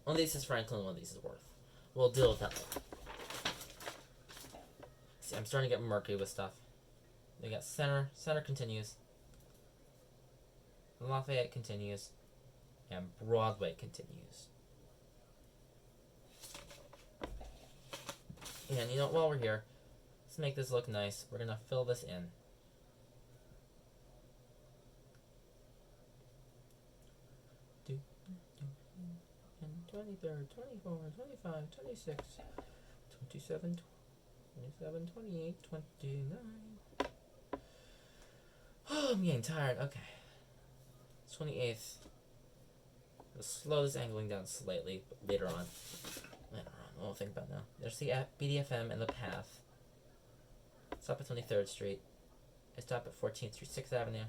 One of these is Franklin, one of these is Worth. We'll deal with that later. See, I'm starting to get murky with stuff. We got Center. Center continues. Lafayette continues. And Broadway continues. And you know, while we're here, let's make this look nice. We're gonna fill this in. And 23rd, 24, 25, 26, 27, 27, 28, 29. Oh, I'm getting tired. Okay. 28th. We'll slow this angling down slightly, but later on. We'll think about it now. There's the BDFM and the path. Stop at 23rd Street. I stop at 14th Street, 6th Avenue.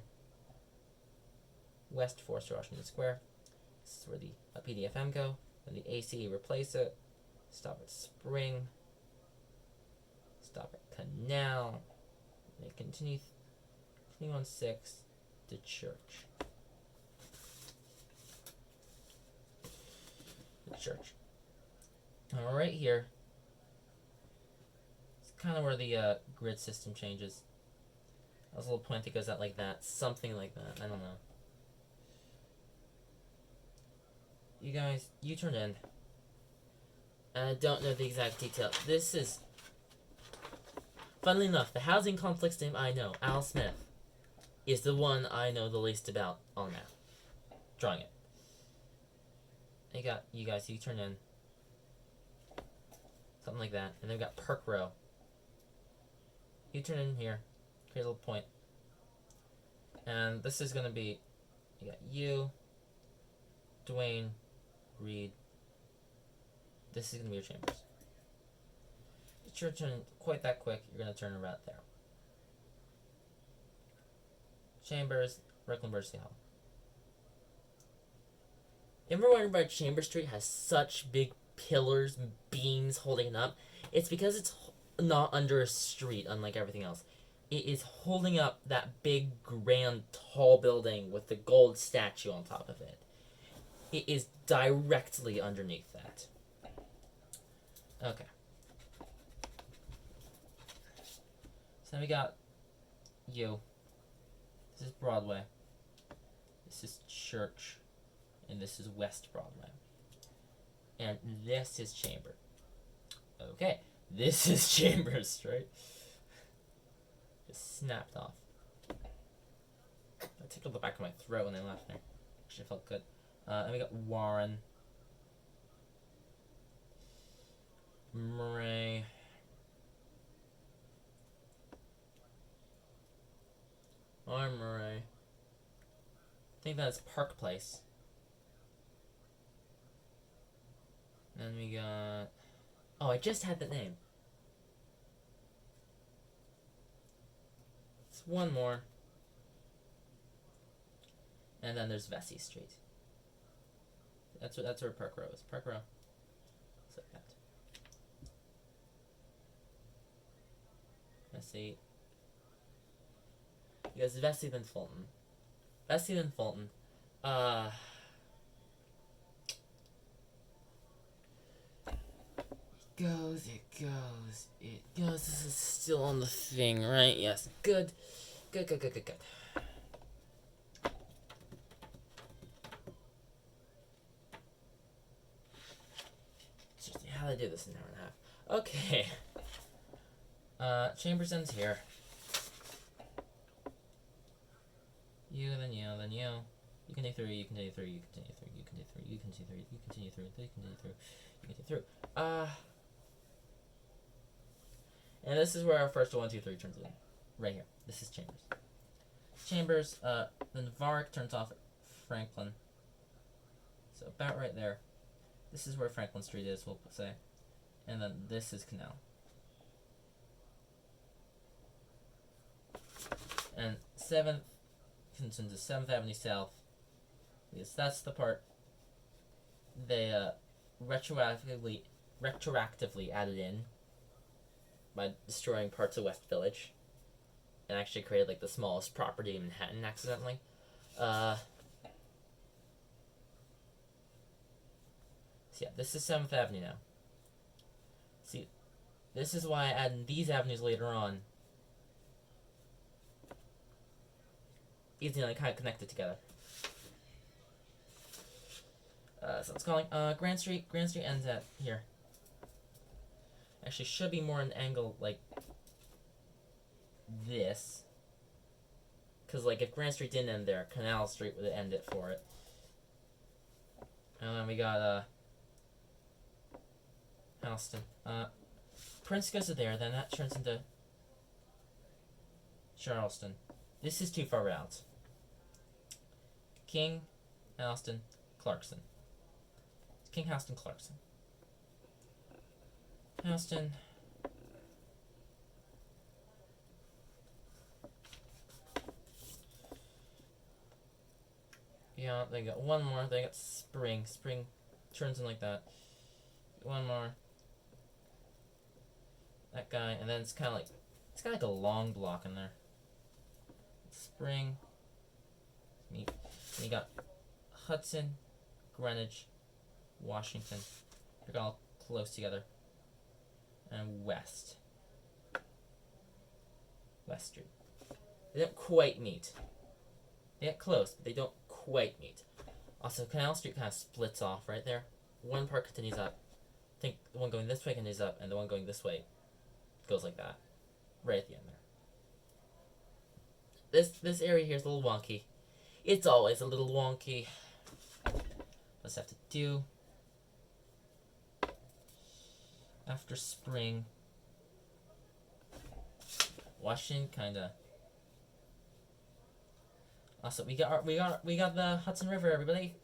West 4th Street, Washington Square. This is where the BDFM go. Then the ACE replace it. Stop at Spring. Stop at Canal. And they continue on 6th to Church. The Church. And right here, it's kind of where the grid system changes. There's a little point that goes out like that. Something like that. I don't know. You guys, you turn in. And I don't know the exact detail. This is... Funnily enough, the housing complex name I know, Al Smith, is the one I know the least about on the map. Drawing it. You got, you guys, you turn in. Something like that. And then we've got Park Row. You turn in here. Create a little point. And this is going to be... You got you, Dwayne, Reed. This is going to be your chambers. If you're turning quite that quick, you're going to turn around there. Chambers, Recklinburg City Hall. You remember why Chambers Street has such big pillars and beams holding it up? It's because it's not under a street, unlike everything else. It is holding up that big, grand, tall building with the gold statue on top of it. It is directly underneath that. Okay. So now we got you. This is Broadway. This is Church. And this is West Broadway. And this is Chamber. Okay. This is Chambers, right? Just snapped off. I tickled the back of my throat when I laughed there. Actually felt good. And we got Warren. Murray. Murray. I think that's Park Place. Then we got... Oh, I just had the name. It's one more. And then there's Vesey Street. That's where Park Row is. Park Row. It's like that. Vesey. Because Vesey then Fulton. Vesey then Fulton. It goes. This is still on the thing, right? Yes. Good. How do I do this in an hour and a half? Okay. Chambers ends here. You, then you, then you. You continue through, you continue through, you continue through, you continue through, you continue through, you continue through, you continue through, you continue through. And this is where our first 1, 2, 3 turns in. Right here. This is Chambers. Chambers, then Varick turns off at Franklin. So about right there. This is where Franklin Street is, we'll say. And then this is Canal. And 7th turns into 7th Avenue South. Because that's the part they retroactively added in by destroying parts of West Village. And actually created like the smallest property in Manhattan accidentally. So yeah, this is 7th Avenue now. See, this is why I added these avenues later on. Easy, like kind of connected together. So it's calling Grand Street. Grand Street ends at here. Actually, should be more an angle like this. Cause like if Grand Street didn't end there, Canal Street would end it for it. And then we got Houston. Prince goes to there, then that turns into Charleston. This is too far out. King, Houston, Clarkson. King, Houston, Clarkson. Houston. Yeah, they got one more. They got Spring. Spring turns in like that. One more. That guy, and then it's kind of like a long block in there. Spring. And you got Hudson, Greenwich, Washington. They're all close together. And West. West Street. They don't quite meet. They get close, but they don't quite meet. Also, Canal Street kind of splits off right there. One part continues up. I think the one going this way continues up, and the one going this way goes like that. Right at the end there. This area here is a little wonky. It's always a little wonky. Let's have to do after Spring. Washington kinda. Also, we got the Hudson River, everybody.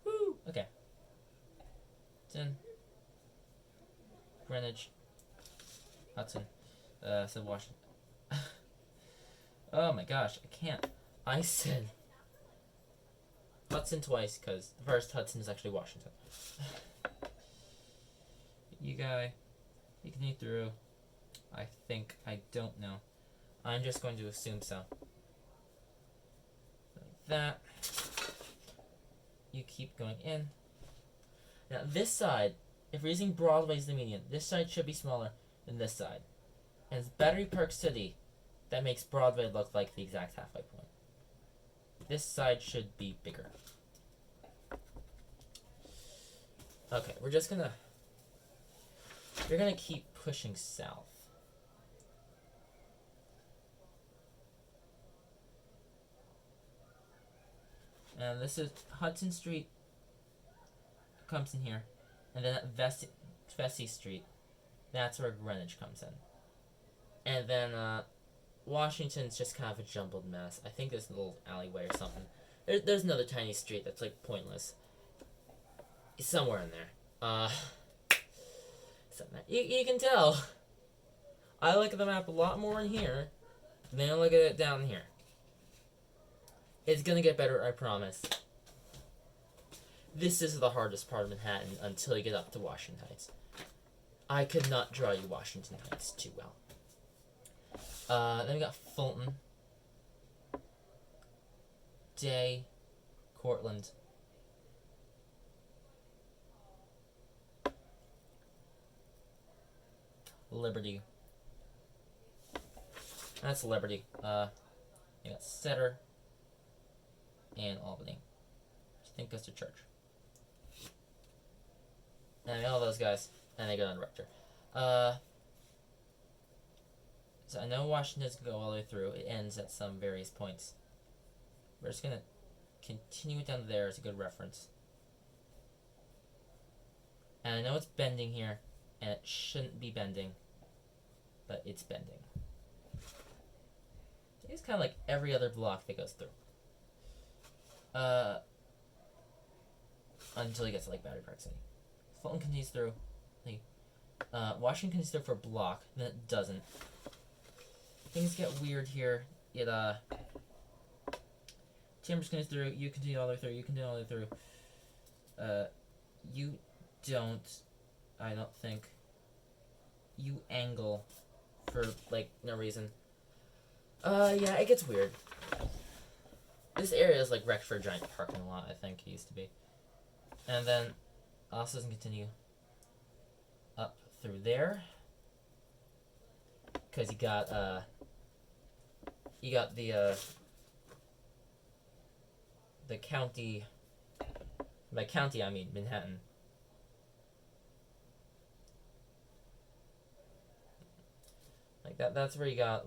Woo! Okay. Hudson, Greenwich, Hudson. Said Washington. Oh my gosh, I can't. I said Hudson twice because the first Hudson is actually Washington. You continue through. I think, I don't know. I'm just going to assume so. Like that. You keep going in. Now this side, if we're using Broadway as the median, this side should be smaller than this side. And it's Battery Park City that makes Broadway look like the exact halfway point. This side should be bigger. Okay, we're gonna keep pushing south. And this is Hudson Street comes in here. And then Vesey Street, that's where Greenwich comes in. And then Washington's just kind of a jumbled mess. I think there's a little alleyway or something. There's another tiny street that's like pointless. It's somewhere in there. You can tell. I look at the map a lot more in here than I look at it down here. It's gonna get better, I promise. This is the hardest part of Manhattan until you get up to Washington Heights. I could not draw you Washington Heights too well. Then we got Fulton, Day, Cortlandt, Liberty. That's Liberty. You got Setter and Albany, which I think goes to church. And all those guys, and they go on Rector. So I know Washington doesn't go all the way through. It ends at some various points. We're just going to continue it down there as a good reference. And I know it's bending here, and it shouldn't be bending, but it's bending. It's kind of like every other block that goes through. Until he gets to like Battery Park City. Fulton continues through. Washington continues through for a block, then it doesn't. Things get weird here. Chambers continues through. You continue all the way through. You continue all the way through. You don't. I don't think. You angle for like no reason. Yeah, it gets weird. This area is like wrecked for a giant parking lot, I think it used to be. And then also doesn't continue up through there. Because you got the county, by county I mean Manhattan. Like that's where you got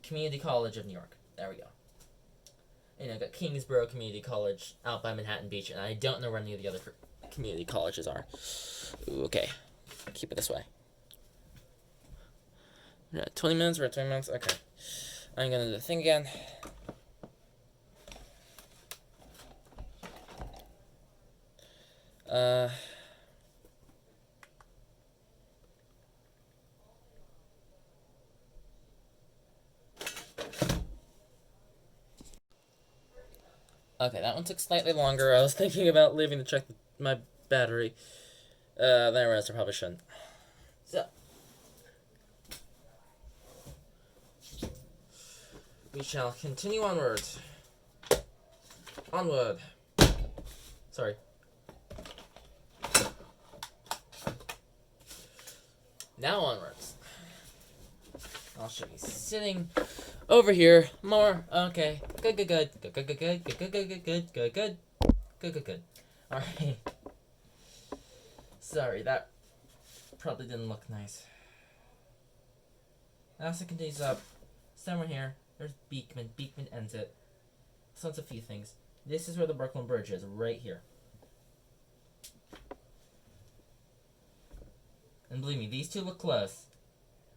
Community College of New York. There we go. And I got Kingsborough Community College out by Manhattan Beach, and I don't know where any of the other community colleges are. Ooh, okay. Keep it this way. We're at 20 minutes, we're at 20 minutes, okay. I'm gonna do the thing again. Okay, that one took slightly longer. I was thinking about leaving to check my battery. Then I realized I probably shouldn't. So, we shall continue onwards. Onward. Sorry. Now onwards. I'll show you sitting over here more. Okay. Good. Alright. Sorry, that probably didn't look nice. Also continues up. Somewhere here. There's Beekman. Beekman ends it. So it's a few things. This is where the Brooklyn Bridge is, right here. And believe me, these two look close.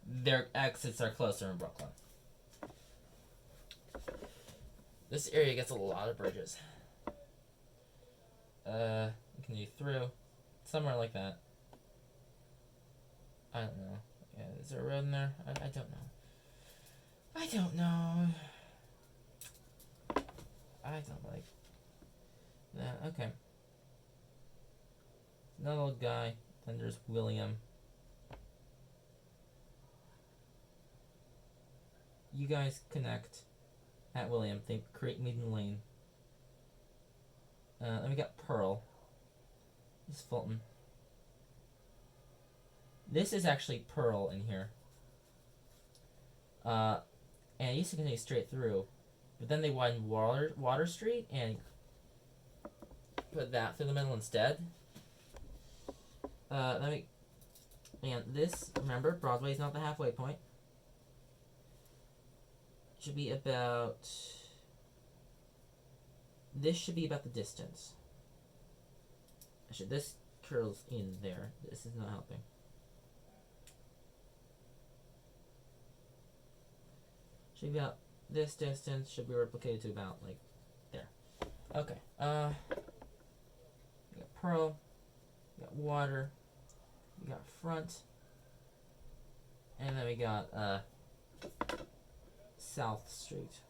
Their exits are closer in Brooklyn. This area gets a lot of bridges. You can do through. Somewhere like that. I don't know. Yeah, is there a road in there? I don't know. I don't know. I don't like that. Okay. Another old guy. Then there's William. You guys connect at William. They create median lane. Then we got Pearl. This is Fulton. This is actually Pearl in here. And it used to continue straight through. But then they widened Water Street and put that through the middle instead. And this, remember, Broadway is not the halfway point. Should be about this should be about the distance. Actually, this curls in there. This is not helping. Should be about this distance. Should be replicated to about like there. Okay. We got Pearl. We got Water. We got Front. And then we got South Street.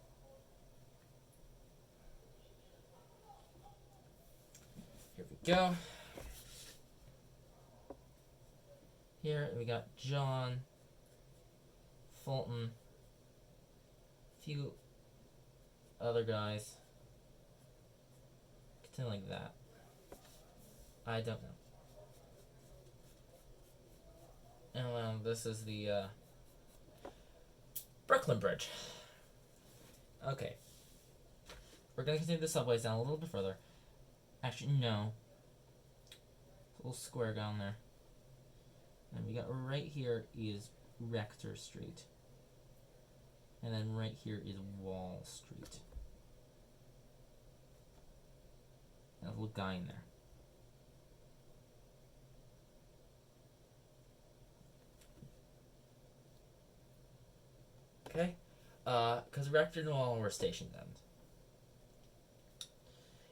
Here we go. Here we got John, Fulton, few other guys. Something like that. I don't know. And this is the Brooklyn Bridge. Okay. We're gonna continue the subways down a little bit further. Actually, no. A little square down there. And we got right here is Rector Street. And then right here is Wall Street. And a little guy in there. Okay? Because Rector and Wall were stationed then.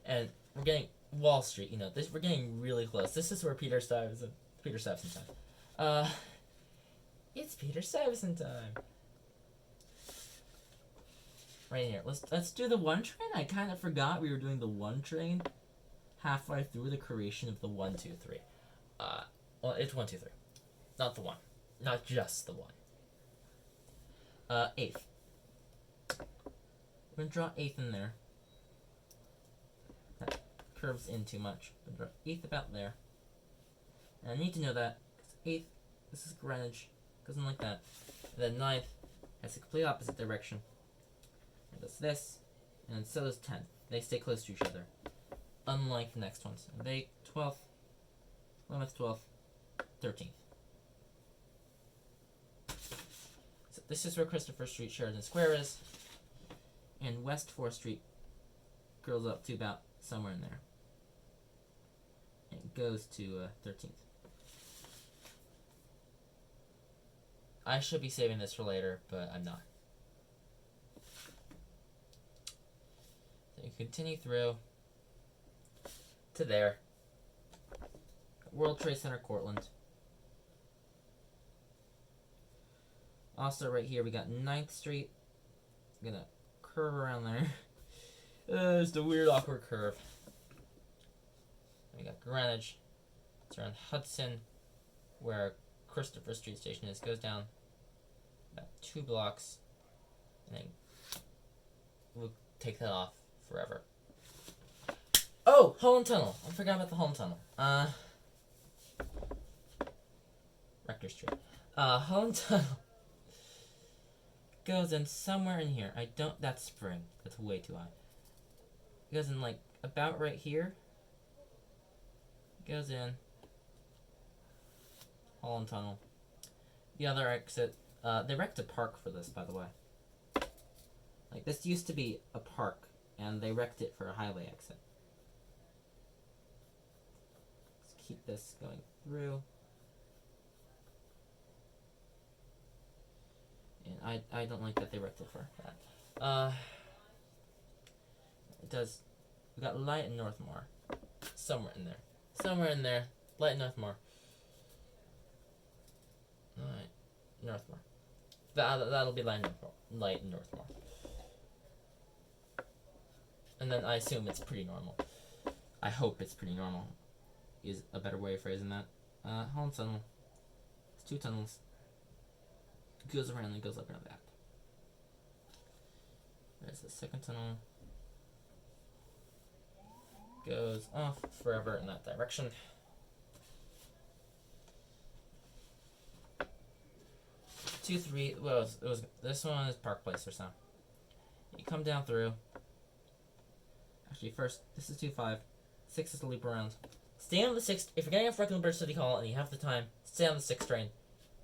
And we're getting Wall Street, you know, we're getting really close. This is where Peter Stuyvesant time. It's Peter Stuyvesant time. Right here. Let's do the one train. I kind of forgot we were doing the one train halfway through the creation of the 1, 2, 3. Well, it's 1, 2, 3. Not the one. Not just the one. 8th. We're gonna draw 8th in there. That curves in too much. We're gonna draw 8th about there. And I need to know that, because 8th, this is Greenwich, goes in like that. And then 9th has the complete opposite direction. And does this, and so does 10th. They stay close to each other. Unlike the next ones. And they, 12th, 11th, 12th, 13th. So this is where Christopher Street, Sheridan Square is. And West 4th Street curls up to about somewhere in there. And it goes to 13th. I should be saving this for later, but I'm not. So you continue through to there. World Trade Center, Cortland. Also, right here, we got 9th Street. I'm gonna curve around there. It's a weird, awkward curve. We got Greenwich. It's around Hudson, where Christopher Street Station is. Goes down about 2 blocks, and then we'll take that off forever. Oh, Holland Tunnel. I forgot about the Holland Tunnel. Rector Street. Holland Tunnel goes in somewhere in here. That's spring. That's way too high. It goes in like about right here. Goes in Holland Tunnel. The other exit. They wrecked a park for this, by the way. Like, this used to be a park, and they wrecked it for a highway exit. Let's keep this going through. And I don't like that they wrecked it for that. It does. We got Light and Northmore. Somewhere in there. Somewhere in there. Light and Northmore. Alright. Northmore. That'll be Light and Northmore. And then I assume it's pretty normal. I hope it's pretty normal. Is a better way of phrasing that. Holland Tunnel. It's 2 tunnels. It goes around and goes up around that. There's the second tunnel. Goes off forever in that direction. 2, 3. Well, it was this one is Park Place or so. You come down through. Actually, first this is 2, 5. 6 is to loop around. Stay on the 6th. If you're getting off Brooklyn Bridge City Hall and you have the time, stay on the 6th train.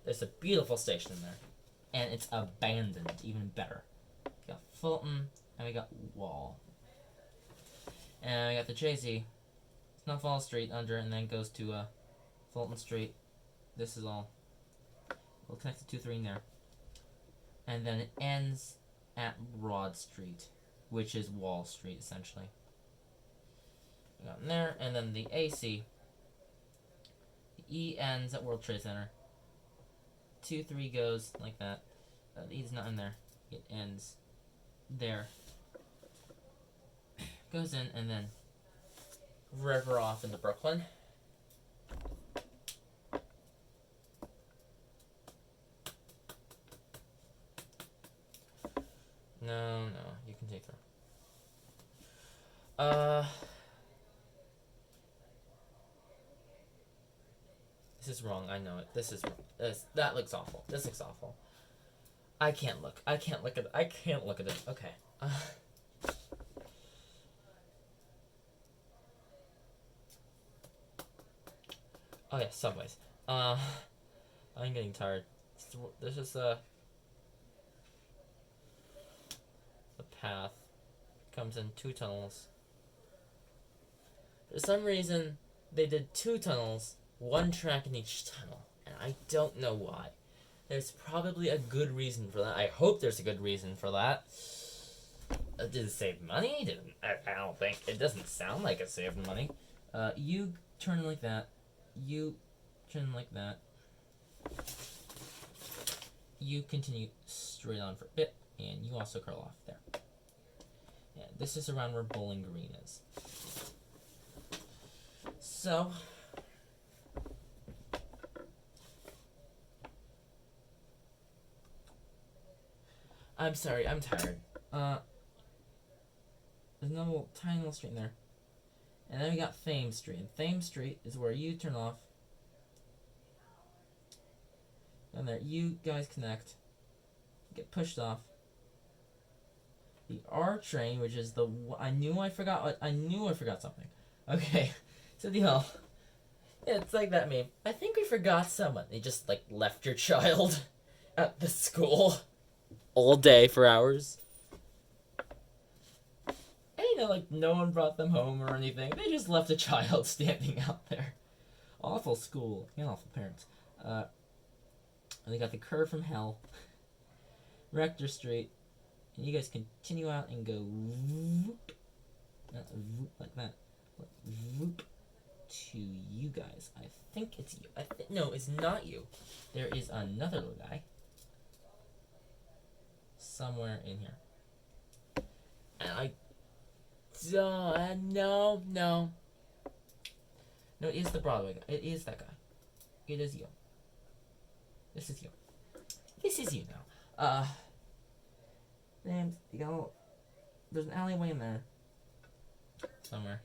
There's a beautiful station in there, and it's abandoned. Even better. We got Fulton and we got Wall. And I got the Jay-Z, Snowfall Street under, and then goes to Fulton Street. This is all. We'll connect the 2, 3 in there. And then it ends at Broad Street, which is Wall Street, essentially. We got in there, and then the AC. The E ends at World Trade Center. 2, 3 goes like that. The E's not in there. It ends there. Goes in, and then river off into Brooklyn. No, you can take through. This is wrong, I know it. This is wrong. That looks awful. This looks awful. I can't look at it. Okay. Oh yeah, subways. I'm getting tired. This is the path. Comes in 2 tunnels. For some reason, they did 2 tunnels, 1 track in each tunnel, and I don't know why. There's probably a good reason for that. I hope there's a good reason for that. Did it save money? I don't think. It doesn't sound like it saved money. You turn like that. You turn like that. You continue straight on for a bit, and you also curl off there. Yeah, this is around where Bowling Green is. So, I'm sorry, I'm tired. There's no tiny little street in there. And then we got Thames Street. And Thames Street is where you turn off. And there, you guys connect. Get pushed off. The R train, which is the... I knew I forgot something. Okay. So the hell. Yeah, it's like that meme. I think we forgot someone. They just, like, left your child at the school all day for hours. And, you know, like, no one brought them home or anything. They just left a child standing out there. Awful school. And awful parents. And they got the curve from hell. Rector Street. And you guys continue out and go whoop. Whoop like that. Whoop to you guys. I think it's you. No, it's not you. There is another little guy. Somewhere in here. And I don't... No. No, it is the Broadway guy. It is that guy. It is you. This is you. This is you now. Names, you got there's an alleyway in there. Somewhere.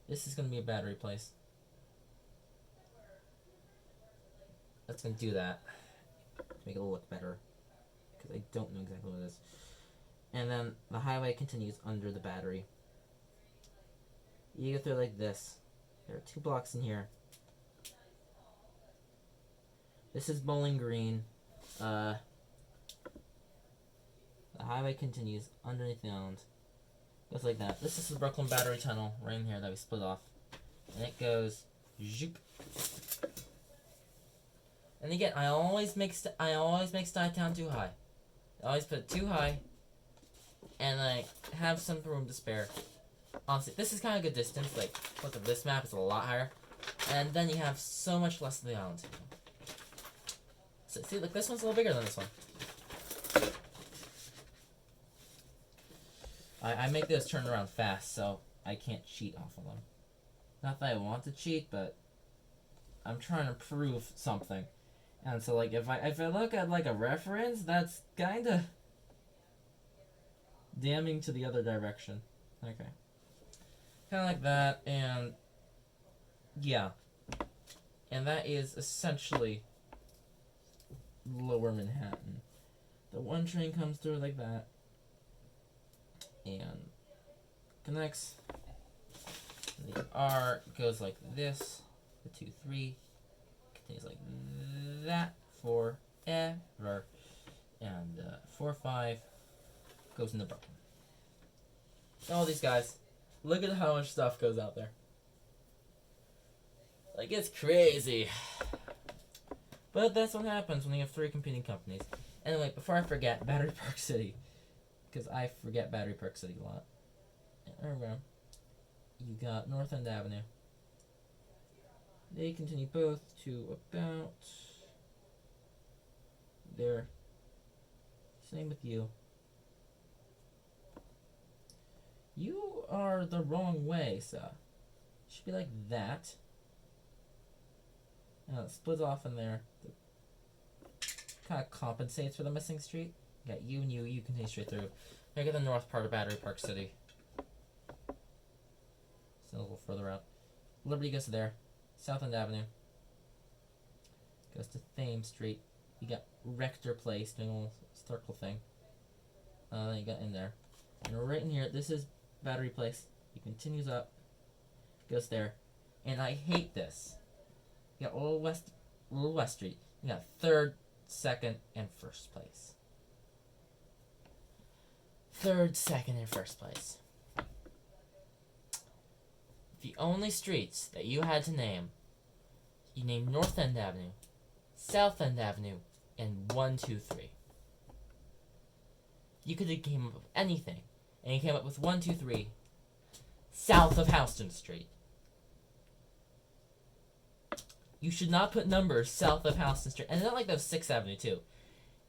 This is gonna be a battery place. Let's gonna do that. To make it look better. Because I don't know exactly what it is. And then the highway continues under the battery. You go through like this. There are 2 blocks in here. This is Bowling Green. The highway continues underneath the island. Goes like that. This is the Brooklyn Battery Tunnel right in here that we split off. And it goes zoop. And again, I always make Stuytown too high. I always put it too high. And I have some room to spare. Honestly, this is kind of a good distance. Like, look at this map, it's a lot higher. And then you have so much less of the island. So, see, look, this one's a little bigger than this one. I make those turn around fast, so I can't cheat off of them. Not that I want to cheat, but I'm trying to prove something. And so, like, if I look at, like, a reference, that's kind of damning to the other direction. Okay. Kind of like that, and yeah. And that is essentially Lower Manhattan. The 1 train comes through like that and connects. And the R goes like this. The 2, 3 continues like that forever. And 4, 5 goes into Brooklyn. All these guys Look at how much stuff goes out there. Like, it's crazy. But that's what happens when you have 3 competing companies. Anyway, before I forget, Battery Park City. Because I forget Battery Park City a lot. There we go. You got North End Avenue. They continue both to about there. Same with you. You are the wrong way, so should be like that. It splits off in there. Kind of compensates for the missing street. You got you and you continue straight through. Now get the north part of Battery Park City. Still a little further out. Liberty goes to there. South End Avenue. Goes to Thames Street. You got Rector Place doing a little circle thing. Then you got in there. And right in here, this is Battery Place. He continues up. Goes there. And I hate this. You got Little West Street. You got 3rd, 2nd, and 1st place. 3rd, 2nd, and 1st place. The only streets that you had to name, you named North End Avenue, South End Avenue, and 1, 2, 3. You could have came up with anything, and you came up with 1, 2, 3, south of Houston Street. You should not put numbers south of Houston Street. And not like those 6th Avenue, too.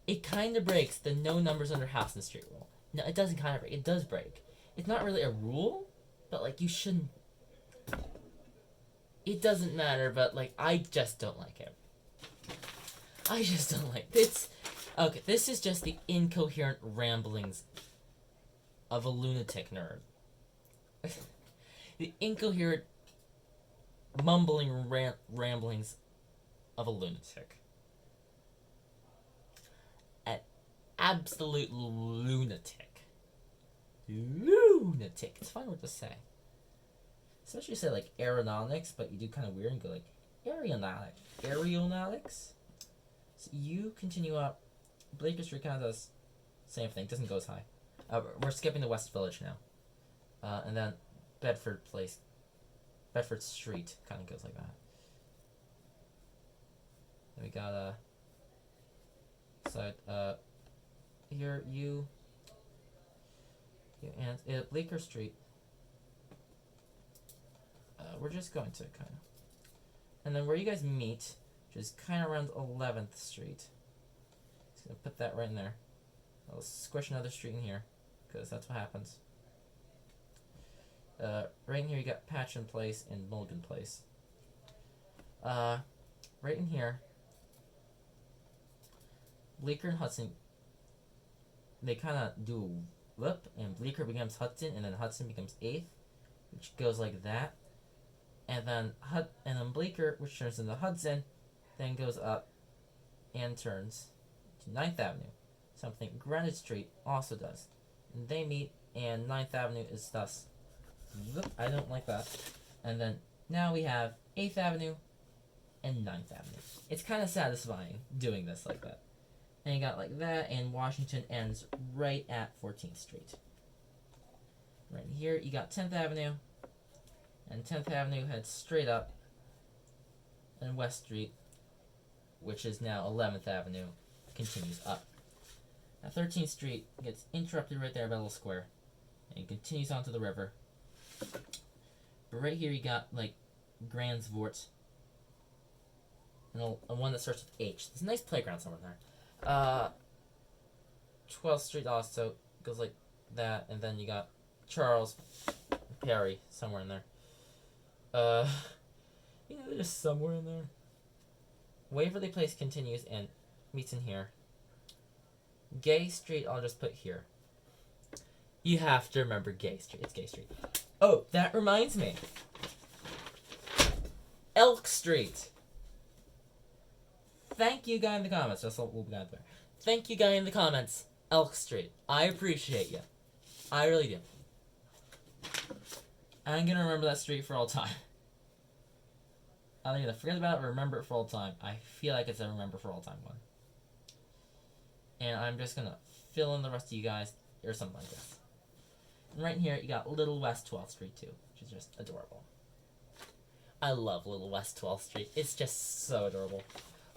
It kind of breaks the no numbers under Houston Street rule. No, it doesn't kind of break. It does break. It's not really a rule, but, like, you shouldn't. It doesn't matter, but, like, I just don't like it. I just don't like it. Okay, this is just the incoherent ramblings of a lunatic nerd. The incoherent mumbling ramblings of a lunatic. An absolute lunatic. Lunatic. It's a fun word to say. Especially say like aeronautics, but you do kind of weird and go like aeronautics. So you continue up. Bleecker Street kind of does same thing. Doesn't go as high. We're skipping the West Village now, and then Bedford Place. Bedford Street kind of goes like that. Then we got side here you and Bleecker Street. We're just going to kind of, and then where you guys meet, which is kind of around 11th Street. Just gonna put that right in there. I'll squish another street in here, because that's what happens. Right in here you got Patchen Place and Mulligan Place. Right in here, Bleecker and Hudson, they kind of do a whoop, and Bleecker becomes Hudson, and then Hudson becomes 8th, which goes like that. And then Bleecker, which turns into Hudson, then goes up and turns to 9th Avenue. Something Greenwich Street also does. And they meet, and 9th Avenue is thus. I don't like that. And then now we have 8th Avenue and 9th Avenue. It's kind of satisfying doing this like that. And you got like that, and Washington ends right at 14th Street. Right here, you got 10th Avenue. And 10th Avenue heads straight up, and West Street, which is now 11th Avenue, continues up. Now 13th Street gets interrupted right there by a little square, and continues onto the river. But right here you got like Grandsvort, and a one that starts with H. There's a nice playground somewhere there. 12th Street also goes like that, and then you got Charles Perry somewhere in there. Just somewhere in there. Waverly Place continues and meets in here. Gay Street, I'll just put here. You have to remember Gay Street. It's Gay Street. Oh, that reminds me. Elk Street. Thank you, guy in the comments. That's what we'll be out there. Thank you, guy in the comments. Elk Street. I appreciate you. I really do. I'm gonna remember that street for all time. I'm gonna forget about it or remember it for all time. I feel like it's a remember for all time one. And I'm just gonna fill in the rest of you guys or something like this. And right here, you got Little West 12th Street, too, which is just adorable. I love Little West 12th Street. It's just so adorable.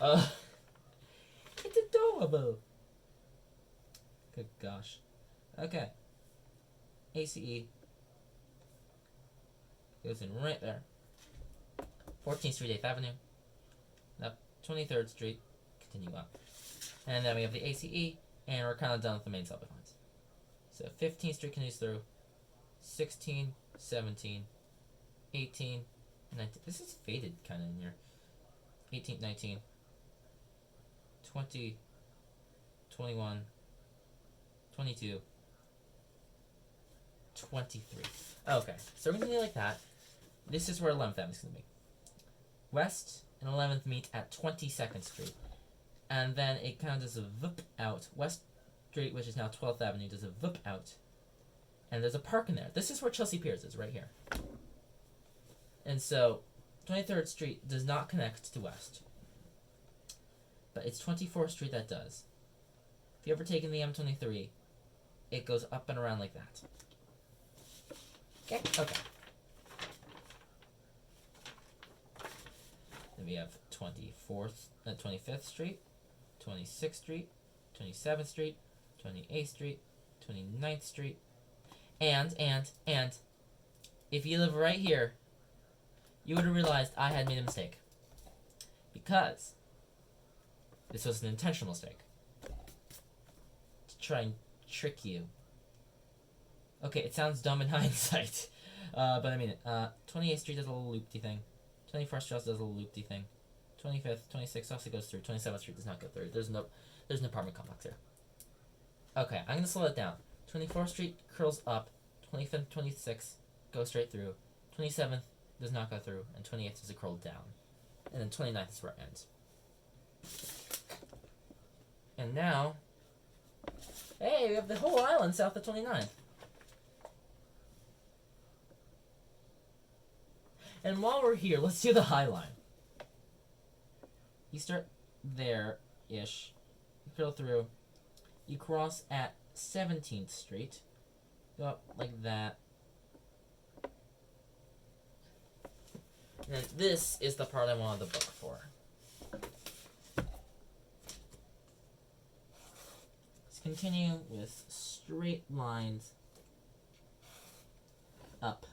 It's adorable. Good gosh. Okay. ACE goes in right there. 14th Street, 8th Avenue. Up 23rd Street. Continue up. And then we have the ACE, and we're kind of done with the main subway lines. So 15th Street continues through. 16, 17, 18, 19. This is faded kind of in here. 18, 19, 20, 21, 22, 23. Okay, so we're going to do like that. This is where 11th Avenue is going to be. West and 11th meet at 22nd Street. And then it kind of does a voop out. West Street, which is now 12th Avenue, does a voop out. And there's a park in there. This is where Chelsea Piers is, right here. And so, 23rd Street does not connect to West. But it's 24th Street that does. If you've ever taken the M23, it goes up and around like that. Okay. Then we have 25th Street, 26th Street, 27th Street, 28th Street, 29th Street, and, if you live right here, you would have realized I had made a mistake. Because this was an intentional mistake. To try and trick you. Okay, it sounds dumb in hindsight. But I mean it. 28th Street does a little loopty thing. 21st Street does a little loopty thing. 25th, 26th also goes through. 27th Street does not go through. There's an apartment complex here. Okay, I'm going to slow it down. 24th Street curls up. 25th, 26th go straight through. 27th does not go through. And 28th is a curl down. And then 29th is where it ends. And now, hey, we have the whole island south of 29th. And while we're here, let's do the High Line. You start there-ish. You curl through. You cross at 17th Street. Go up like that. And this is the part I wanted the book for. Let's continue with straight lines up.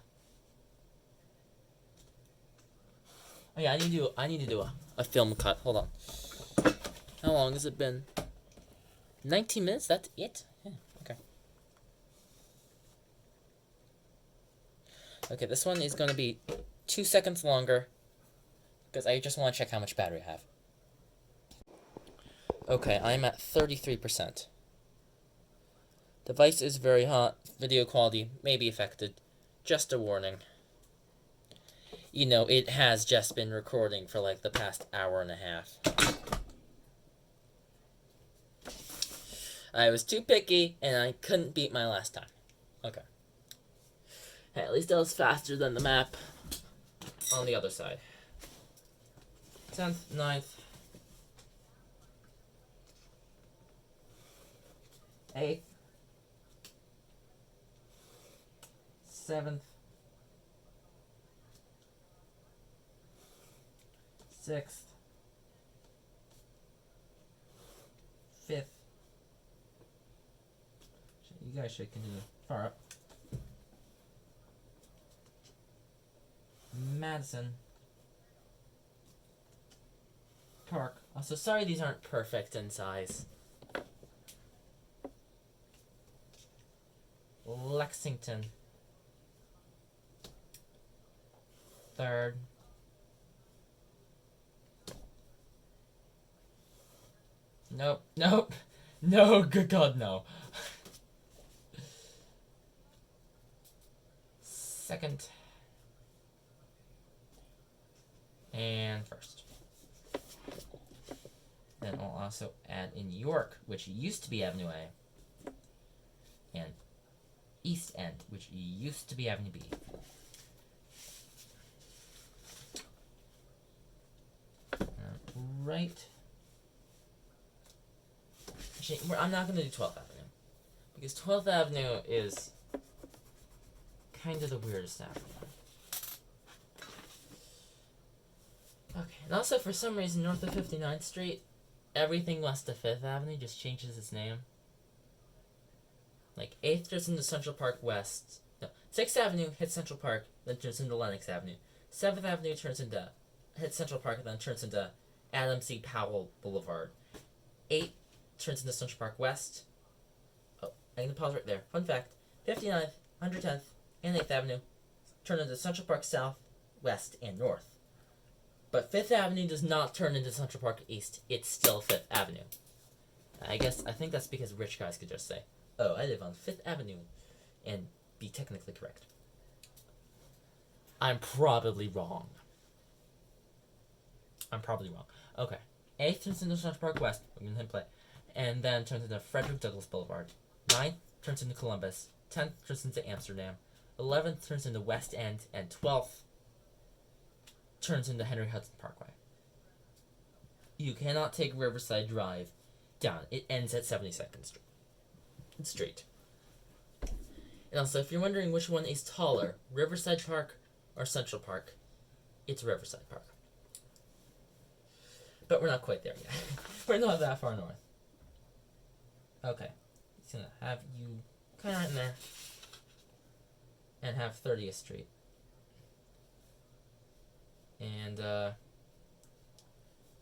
Oh yeah, I need to do a film cut. Hold on. How long has it been? 19 minutes? That's it? Yeah, okay. Okay, this one is going to be 2 seconds longer because I just want to check how much battery I have. Okay, I'm at 33%. Device is very hot. Video quality may be affected. Just a warning. You know, it has just been recording for like the past hour and a half. I was too picky, and I couldn't beat my last time. Okay. Hey, at least that was faster than the map on the other side. 10th, 9th, 8th, 7th, 6th, 5th. You guys should continue far up. Madison Park. Also, sorry these aren't perfect in size. Lexington. 3rd. Nope. Nope. No, good God, no. 2nd. And 1st. Then I'll also add in York, which used to be Avenue A. And East End, which used to be Avenue B. Right. Actually, I'm not going to do 12th Avenue. Because 12th Avenue is kind of the weirdest after that. Okay, and also for some reason, north of 59th Street, everything west of 5th Avenue just changes its name. Like, 8th turns into Central Park West. No, 6th Avenue hits Central Park, then turns into Lenox Avenue. 7th Avenue hits Central Park, and then turns into Adam C. Powell Boulevard. 8 turns into Central Park West. Oh, I'm going to pause right there. Fun fact, 59th, 110th, and 8th Avenue turn into Central Park South, West, and North. But 5th Avenue does not turn into Central Park East. It's still 5th Avenue. I think that's because rich guys could just say, oh, I live on 5th Avenue, and be technically correct. I'm probably wrong. Okay. 8th turns into Central Park West. We're going to play. And then turns into Frederick Douglass Boulevard. 9th turns into Columbus. 10th turns into Amsterdam. 11th turns into West End. And 12th turns into Henry Hudson Parkway. You cannot take Riverside Drive down. It ends at 72nd Street. And also, if you're wondering which one is taller, Riverside Park or Central Park, it's Riverside Park. But we're not quite there yet. We're not that far north. Okay. It's going to have you kind of right in there. And have 30th Street. And, if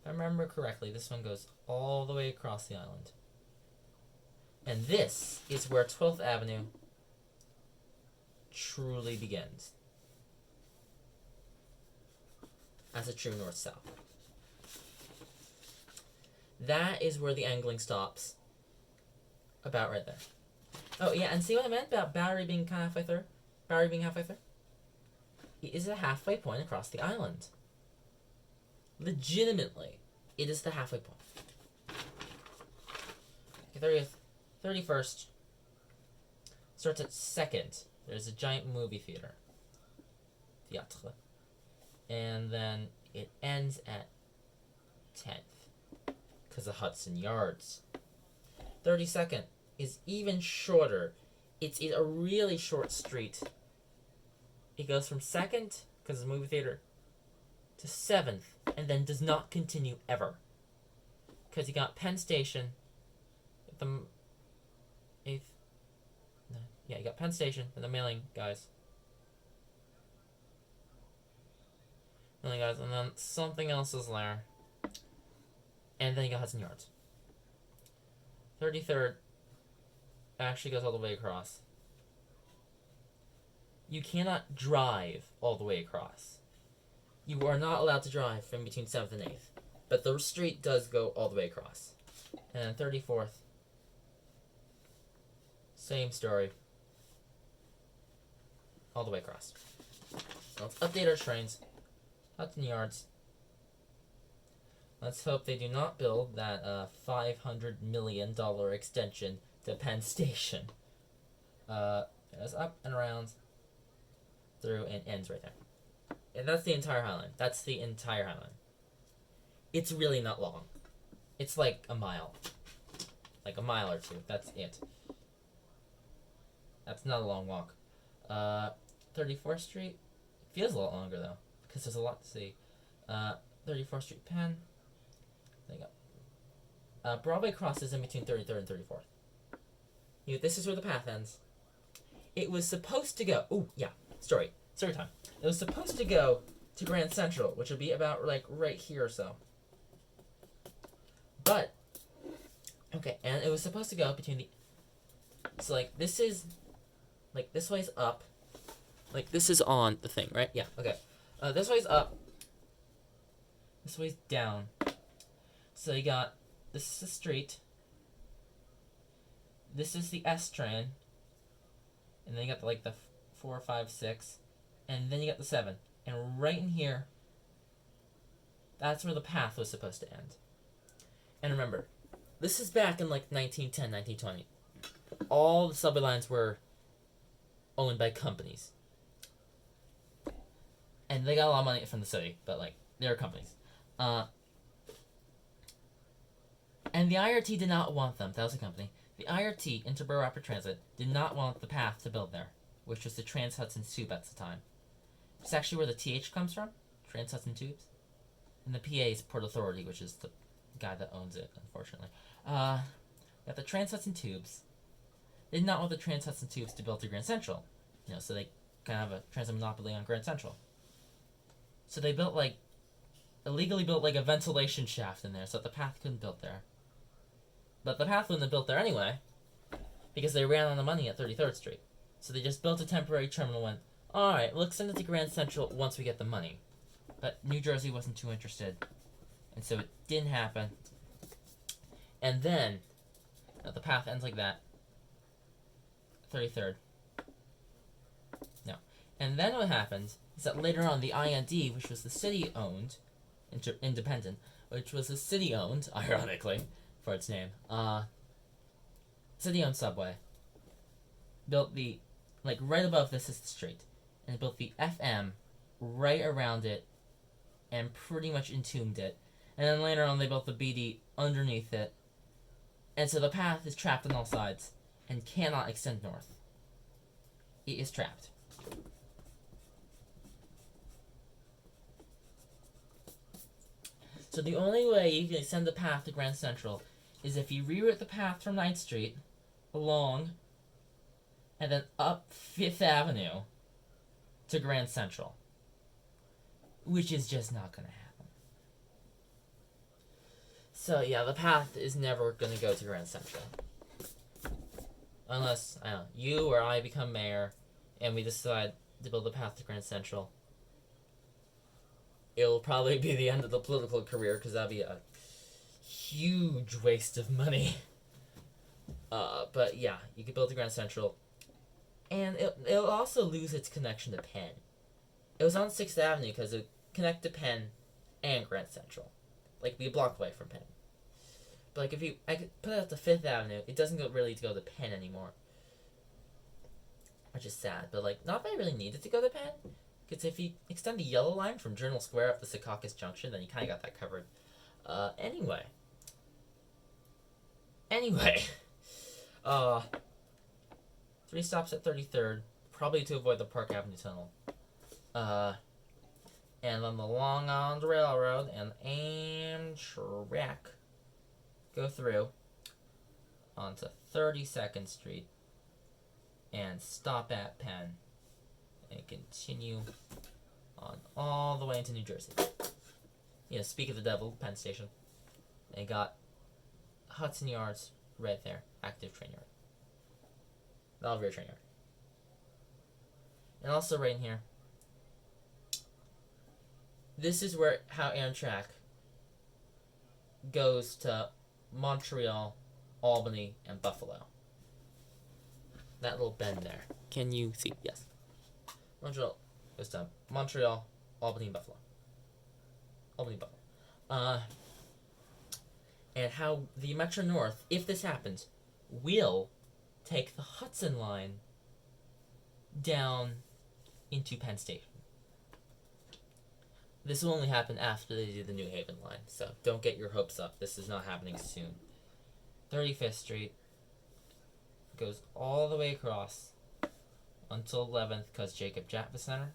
I remember correctly, this one goes all the way across the island. And this is where 12th Avenue truly begins. As a true north-south. That is where the angling stops. About right there. Oh, yeah, and see what I meant about Bowery being kind of halfway through? Bowery being halfway through? It is a halfway point across the island. Legitimately, it is the halfway point. Okay, 30th, 31st starts at 2nd. There's a giant movie theater. Theatre. And then it ends at 10th. Because of Hudson Yards. 32nd is even shorter. It's a really short street. It goes from 2nd, because of the movie theater, to 7th, and then does not continue ever. Because you got Penn Station, the 8th, no, yeah, you got Penn Station, and the mailing guys, and then something else is there, and then you got Hudson Yards. 33rd actually goes all the way across. You cannot drive all the way across. You are not allowed to drive from between 7th and 8th. But the street does go all the way across. And then 34th. Same story. All the way across. Let's update our trains. Hudson Yards. Let's hope they do not build that $500 million extension to Penn Station. It's up and around, through, and ends right there. And that's the entire Highline. That's the entire Highline. It's really not long. It's like a mile. Like a mile or two. That's it. That's not a long walk. 34th Street feels a lot longer, though, because there's a lot to see. 34th Street, Penn. There you go. Broadway crosses in between 33rd and 34th. This is where the path ends. It was supposed to go... Ooh, yeah. Story time. It was supposed to go to Grand Central, which would be about, like, right here or so. But... Okay, and it was supposed to go between the... So, like, this is... Like, this way's up. Like, this is on the thing, right? Yeah, okay. This way's up. This way's down. So you got... This is the street. This is the S train. And then you got, like, the 4, 5, 6. And then you got the 7. And right in here, that's where the path was supposed to end. And remember, this is back in, like, 1910, 1920. All the subway lines were owned by companies. And they got a lot of money from the city, but, like, they were companies. And the IRT did not want them. That was a company. The IRT, Interborough Rapid Transit, did not want the path to build there. which was the Trans-Hudson Tube at the time. It's actually where the TH comes from, Trans-Hudson Tubes. And the PA is Port Authority, which is the guy that owns it, unfortunately. Got the Trans-Hudson Tubes. They did not want the Trans-Hudson Tubes to build to Grand Central, so they kind of have a transit monopoly on Grand Central. So they illegally built a ventilation shaft in there so that the path couldn't build there. But the path wouldn't have built there anyway, because they ran out of money at 33rd Street. So they just built a temporary terminal and went, alright, we'll extend it to Grand Central once we get the money. But New Jersey wasn't too interested, and so it didn't happen. And then, the path ends like that. 33rd. No. And then what happens is that later on the IND, which was the city-owned, independent, which was the city-owned, ironically, for its name, city-owned subway, built the, right above this is the street, and it built the FM right around it, and pretty much entombed it. And then later on they built the BD underneath it, and so the path is trapped on all sides, and cannot extend north. It is trapped. So the only way you can extend the path to Grand Central is if you reroute the path from 9th Street along and then up 5th Avenue to Grand Central, which is just not going to happen. So yeah, the path is never going to go to Grand Central. Unless, I don't know, you or I become mayor and we decide to build a path to Grand Central. It'll probably be the end of the political career, because that'd be a huge waste of money. But yeah, you could build a Grand Central. And it'll also lose its connection to Penn. It was on 6th Avenue because it connected to Penn and Grand Central. Be a block away from Penn. But if I could put it up to 5th Avenue, it doesn't really go to Penn anymore. Which is sad, but not that I really needed to go to Penn. Because if you extend the yellow line from Journal Square up to Secaucus Junction, then you kind of got that covered. Anyway. 3 stops at 33rd, probably to avoid the Park Avenue Tunnel. And on the Long Island Railroad and Amtrak go through onto 32nd Street and stop at Penn and continue on all the way into New Jersey. Speak of the devil, Penn Station. They got Hudson Yards right there, active train yard. Belvedere train yard. And also right in here, this is how Amtrak goes to Montreal, Albany, and Buffalo. That little bend there. Can you see? Yes. Montreal goes to Montreal, Albany, and Buffalo. Albany, Buffalo. And how the Metro North, if this happens, will take the Hudson line down into Penn Station. This will only happen after they do the New Haven line, so don't get your hopes up. This is not happening soon. 35th Street goes all the way across until 11th because Jacob Javits Center.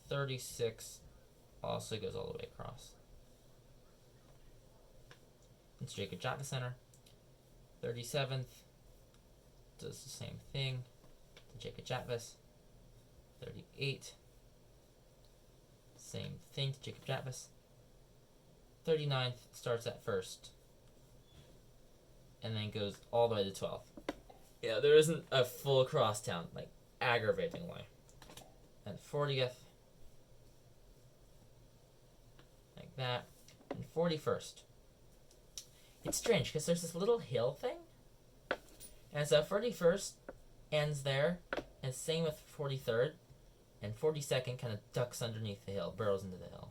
36 also goes all the way across. It's Jacob Javits Center. 37th does the same thing to Jacob Javits. 38, same thing to Jacob Javits. 39th starts at 1st and then goes all the way to 12th. Yeah, there isn't a full crosstown, aggravatingly. And 40th, like that, and 41st. It's strange because there's this little hill thing, and so 41st ends there, and same with 43rd, and 42nd kind of ducks underneath the hill, burrows into the hill.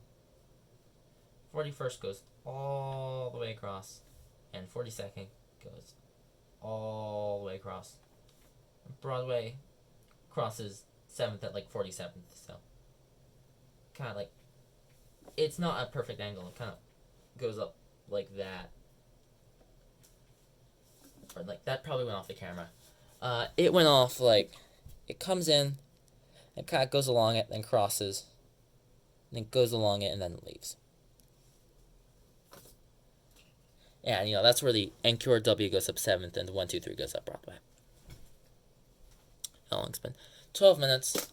41st goes all the way across, and 42nd goes all the way across. Broadway crosses 7th at 47th, so kind of it's not a perfect angle. It kind of goes up like that. Or that probably went off the camera. It went off like, it comes in, it kind of goes along it, then crosses, and then goes along it, and then leaves. And, that's where the NQRW goes up 7th, and the 123 goes up Broadway. How long it's been? 12 minutes.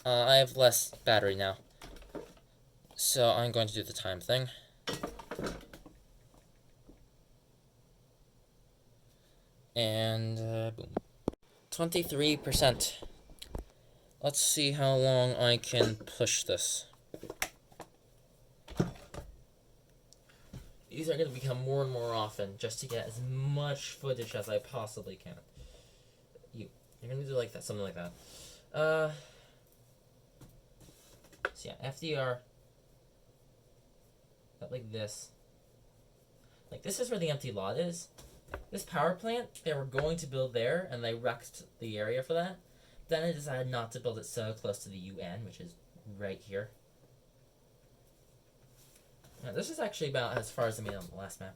I have less battery now. So I'm going to do the time thing. And, boom. 23%. Let's see how long I can push this. These are going to become more and more often just to get as much footage as I possibly can. You're going to do like that, something like that. So yeah, FDR. Like this. Like this is where the empty lot is. This power plant, they were going to build there, and they wrecked the area for that. Then they decided not to build it so close to the UN, which is right here. Now, this is actually about as far as I made on the last map.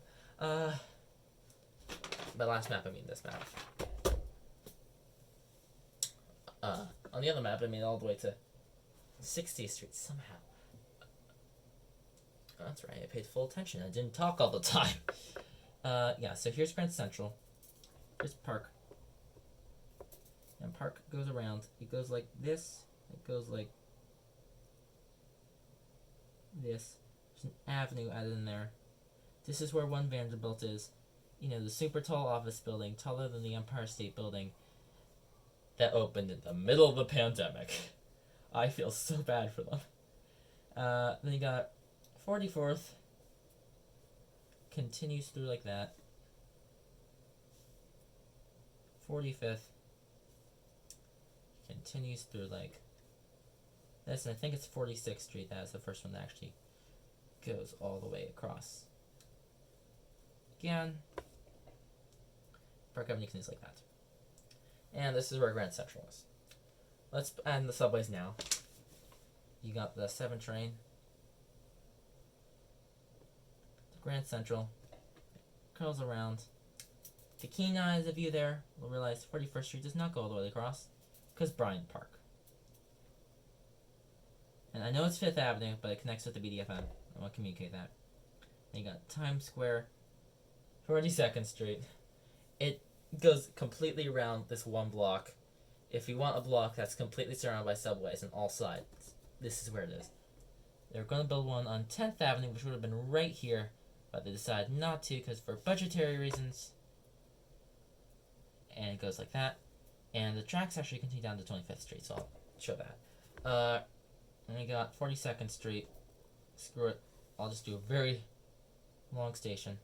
By last map, I mean this map. On the other map, I made all the way to 60th Street somehow. That's right, I paid full attention. I didn't talk all the time. Yeah, so here's Grand Central. Here's Park. And Park goes around. It goes like this. It goes like this. There's an avenue added in there. This is where One Vanderbilt is. The super tall office building, taller than the Empire State Building, that opened in the middle of the pandemic. I feel so bad for them. Then you got 44th. Continues through like that. 45th. Continues through like this, and I think it's 46th Street. That is the first one that actually goes all the way across. Again, Park Avenue continues like that. And this is where Grand Central is. Let's end the subways now. You got the 7 train. Grand Central. Curls around. The keen eyes of you there will realize 41st Street does not go all the way across, because Bryant Park. And I know it's 5th Avenue, but it connects with the BDFM. I want to communicate that. Then you got Times Square, 42nd Street. It goes completely around this one block. If you want a block that's completely surrounded by subways on all sides, this is where it is. They're going to build one on 10th Avenue, which would have been right here, but they decided not to because for budgetary reasons. And it goes like that. And the tracks actually continue down to 25th Street, so I'll show that. And we got 42nd Street. Screw it. I'll just do a very long station.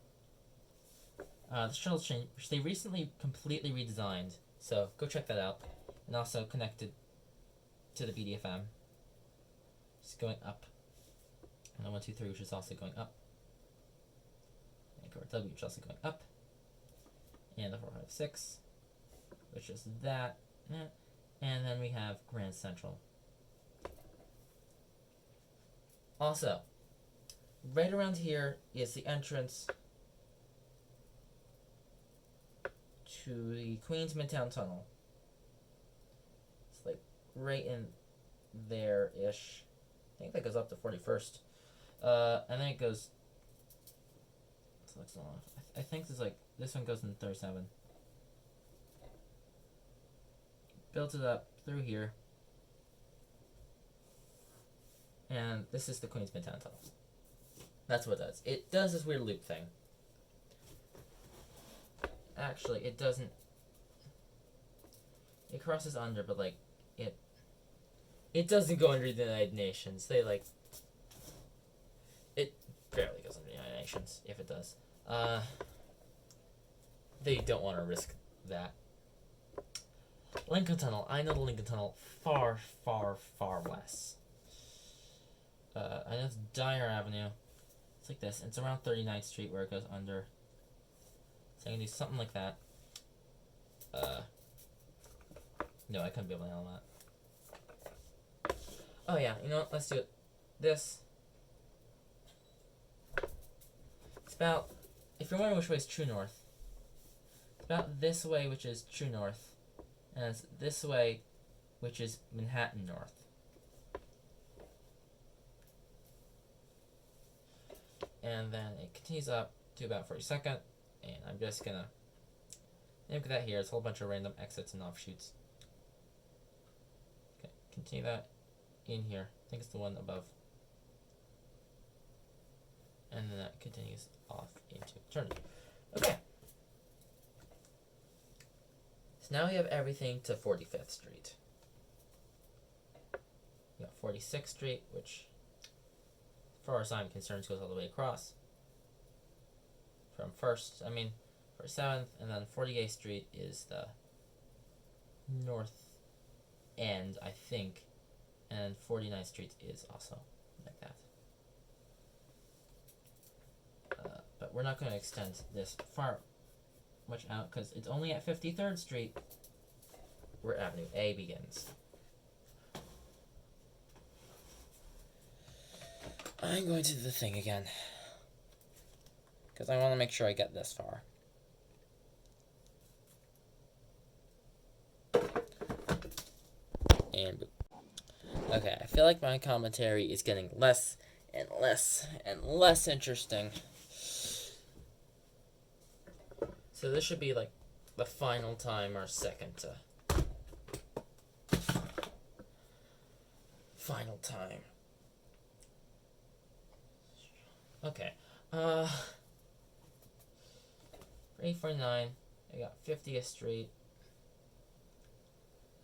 The shuttle train, which they recently completely redesigned, so go check that out. And also connected to the BDFM. It's going up. And the 123, which is also going up. And W, which is also going up. And the 456, which is that. And then we have Grand Central. Also, right around here is the entrance to the Queens Midtown Tunnel. It's like right in there-ish. I think that goes up to 41st. And then it goes... I think there's like... This one goes in 37. Built it up through here. And this is the Queens Midtown Tunnel. That's what it does. It does this weird loop thing. Actually, it doesn't... It crosses under, but like, it doesn't go under the United Nations. They like... It barely goes under the United Nations, if it does. They don't want to risk that. Lincoln Tunnel. I know the Lincoln Tunnel far, far, far less. I know it's Dyer Avenue. It's like this. It's around 39th Street where it goes under. So I can do something like that. No, I couldn't be able to handle that. Oh yeah, you know what? Let's do it. This. It's about, if you're wondering which way is true north, it's about this way, which is true north. as this way, which is Manhattan North. And then it continues up to about 42nd, and I'm just gonna look at that here. It's a whole bunch of random exits and offshoots. Okay, continue that in here. I think it's the one above. And then that continues off into eternity. Okay. So now we have everything to 45th Street. We got 46th Street, which, as far as I'm concerned, goes all the way across. From 47th, and then 48th Street is the north end, I think, and 49th Street is also like that. But we're not going to extend this far much out because it's only at 53rd Street where Avenue A begins. I'm going to do the thing again because I want to make sure I get this far. And okay, I feel like my commentary is getting less and less and less interesting. So this should be like the final time or second to final time. Okay. 849. I got 50th Street.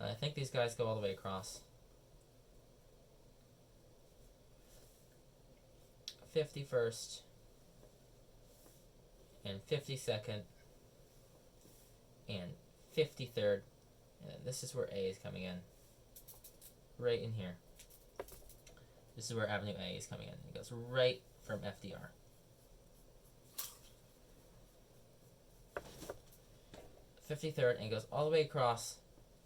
I think these guys go all the way across. 51st and 52nd and 53rd, and this is where A is coming in. Right in here. This is where Avenue A is coming in. It goes right from FDR. '53rd, and it goes all the way across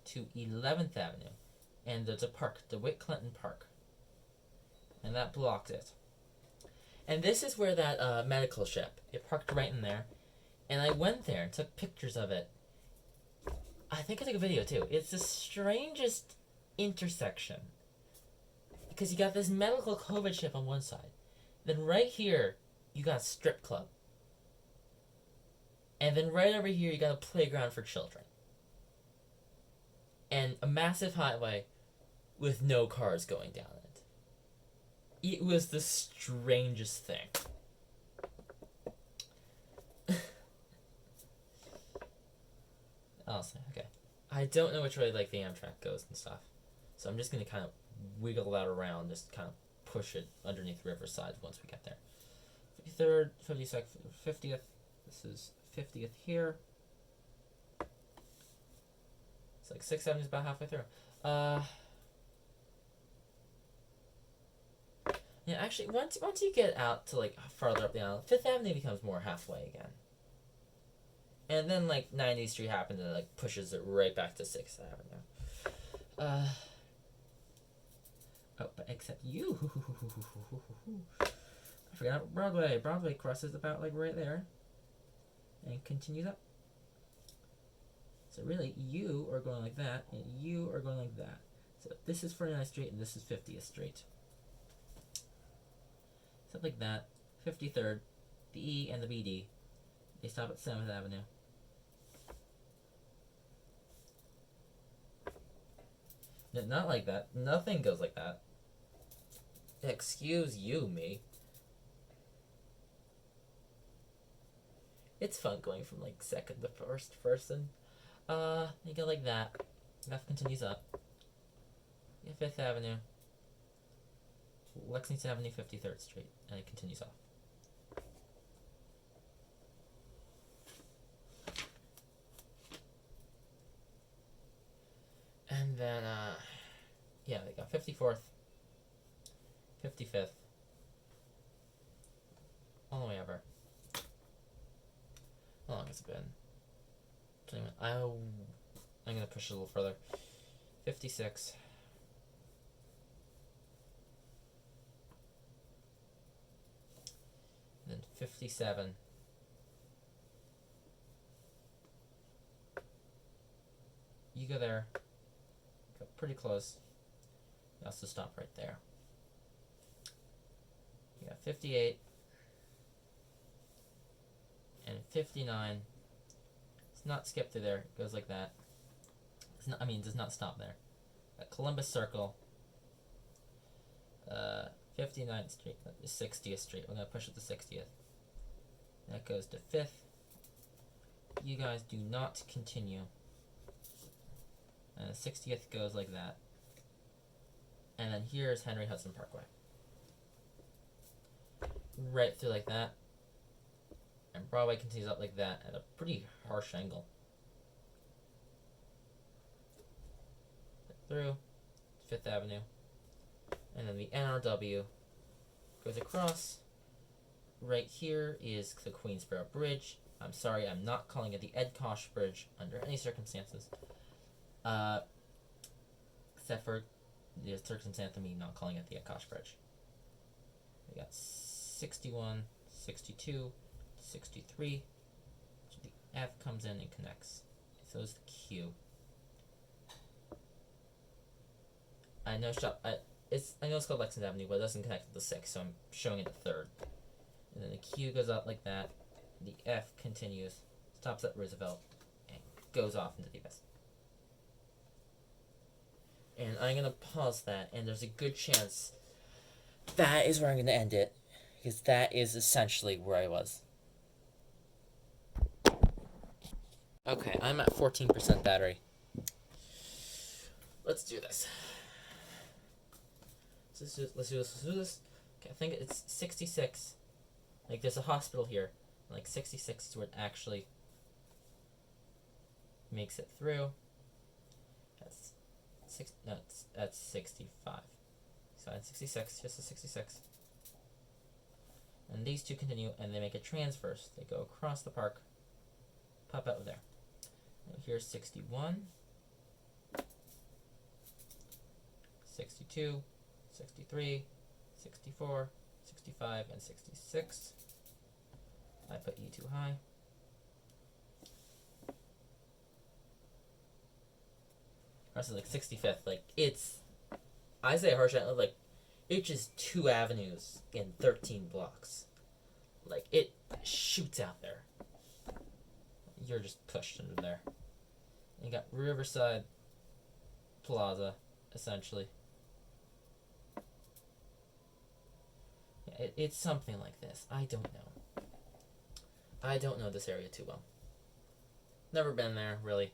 to 11th Avenue, and there's a park, DeWitt Clinton Park, and that blocked it. And this is where that medical ship, it parked right in there, and I went there and took pictures of it. I think I took a video too. It's the strangest intersection, because you got this medical COVID ship on one side, then right here you got a strip club, and then right over here you got a playground for children, and a massive highway with no cars going down it. It was the strangest thing. Honestly, okay. I don't know which way like the Amtrak goes and stuff, so I'm just gonna kind of wiggle that around, just kind of push it underneath Riverside once we get there. 53rd, 52nd, 50th. This is 50th here. It's like 6th Avenue is about halfway through. Yeah, actually, once you get out to like farther up the island, 5th Avenue becomes more halfway again. And then like 90th Street happens and it like pushes it right back to 6th Avenue. Oh, but except you. I forgot about Broadway. Broadway crosses about like right there and continues up. So really, you are going like that, and you are going like that. So this is 49th Street, and this is 50th Street. Stuff like that. 53rd, the E and the BD, they stop at 7th Avenue. No, not like that. Nothing goes like that. Excuse you, me. It's fun going from like second to first person. You go like that. That continues up. Yeah, 5th Avenue. Lexington Avenue, 53rd Street. And it continues off. And then, yeah, they got 54th, 55th, all the way over. How long has it been? 20 minutes. I'm going to push it a little further. 56. Then 57. you go there, go pretty close. You also stop right there. You got 58 and 59. It's not skip through there. It goes like that. It's not, does not stop there. Columbus Circle, 59th Street, 60th Street. We're going to push it to 60th. That goes to 5th. You guys do not continue. And the 60th goes like that. And then here's Henry Hudson Parkway. Right through like that. And Broadway continues up like that at a pretty harsh angle. Through 5th Avenue. And then the NRW goes across. Right here is the Queensboro Bridge. I'm sorry, I'm not calling it the Ed Koch Bridge under any circumstances. Except for the circumstance of me not calling it the Ed Koch Bridge. We got 61, 62, 63. So the F comes in and connects. So is the Q. I know it's called Lexington Avenue, but it doesn't connect to the 6, so I'm showing it the 3rd. And then the Q goes up like that. The F continues, stops at Roosevelt, and goes off into the abyss. And I'm going to pause that, and there's a good chance that is where I'm going to end it, because that is essentially where I was. Okay, I'm at 14% battery. Let's do this. Let's do this. Okay, I think it's 66. Like, there's a hospital here. Like, 66 is where it actually makes it through. That's 65. So it's 66, just a 66. And these two continue, and they make a transverse. They go across the park, pop out of there. And here's 61, 62, 63, 64, 65, and 66. I put E too high. Also, like 65th, like it's, I say harsh, like it's just 2 avenues in 13 blocks. Like it shoots out there. You're just pushed under there. And you got Riverside Plaza, essentially. Yeah, it's something like this. I don't know. I don't know this area too well. Never been there, really.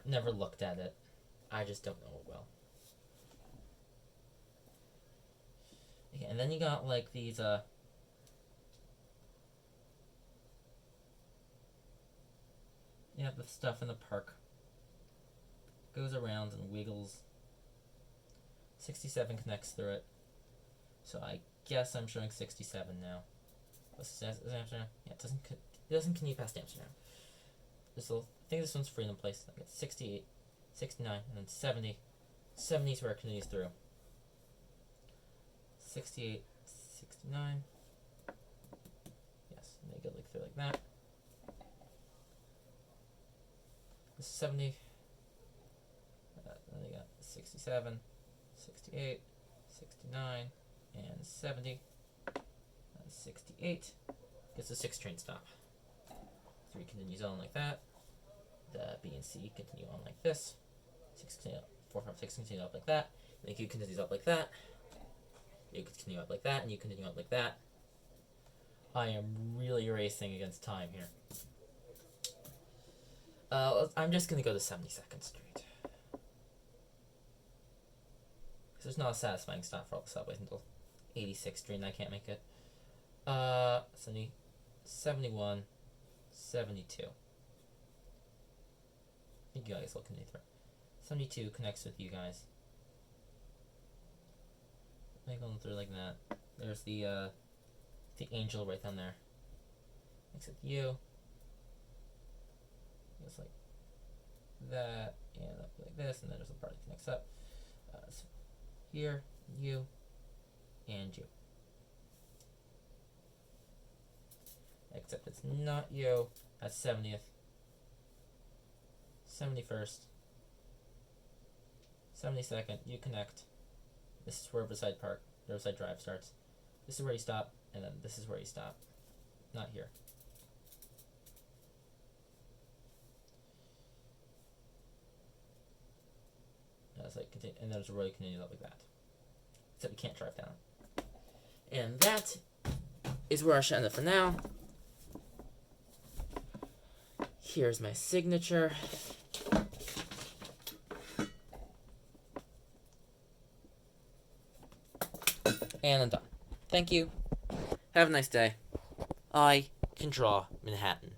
Never looked at it. I just don't know it well. Okay, and then you got like these you have the stuff in the park. Goes around and wiggles. 67 connects through it. So I guess I'm showing 67 now. What's Amsterdam? Yeah, it doesn't continue past Amsterdam. I think this one's Freedom Place. I got 68, 69, and then 70. 70 is where it continues through. 68, 69. Yes, and they go like through like that. This is 70. Then they got 67, 68, 69, and 70. 68. Gets a 6 train stop. 3 continues on like that. The B and C continue on like this. 6 continue up, 4, 5, 6 continue up like that. And the Q continues up like that. You continue up like that, and you continue up like that. I am really racing against time here. I'm just gonna go to 72nd Street. Because there's not a satisfying stop for all the subways until 86th Street, and I can't make it. 70, 71, 72. I think you guys will continue through. 72 connects with you guys. Going through like that. There's the angel right down there. Next with you. Just like that, and up like this, and then there's a part that connects up. So here, you, and you. Except it's not you. That's 70th, 71st, 72nd, you connect. This is where Riverside Drive starts. This is where you stop, and then this is where you stop. Not here. That's like continue, and there's a road continues up like that. Except you can't drive down. And that is where I should end it for now. Here's my signature. And I'm done. Thank you. Have a nice day. I can draw Manhattan.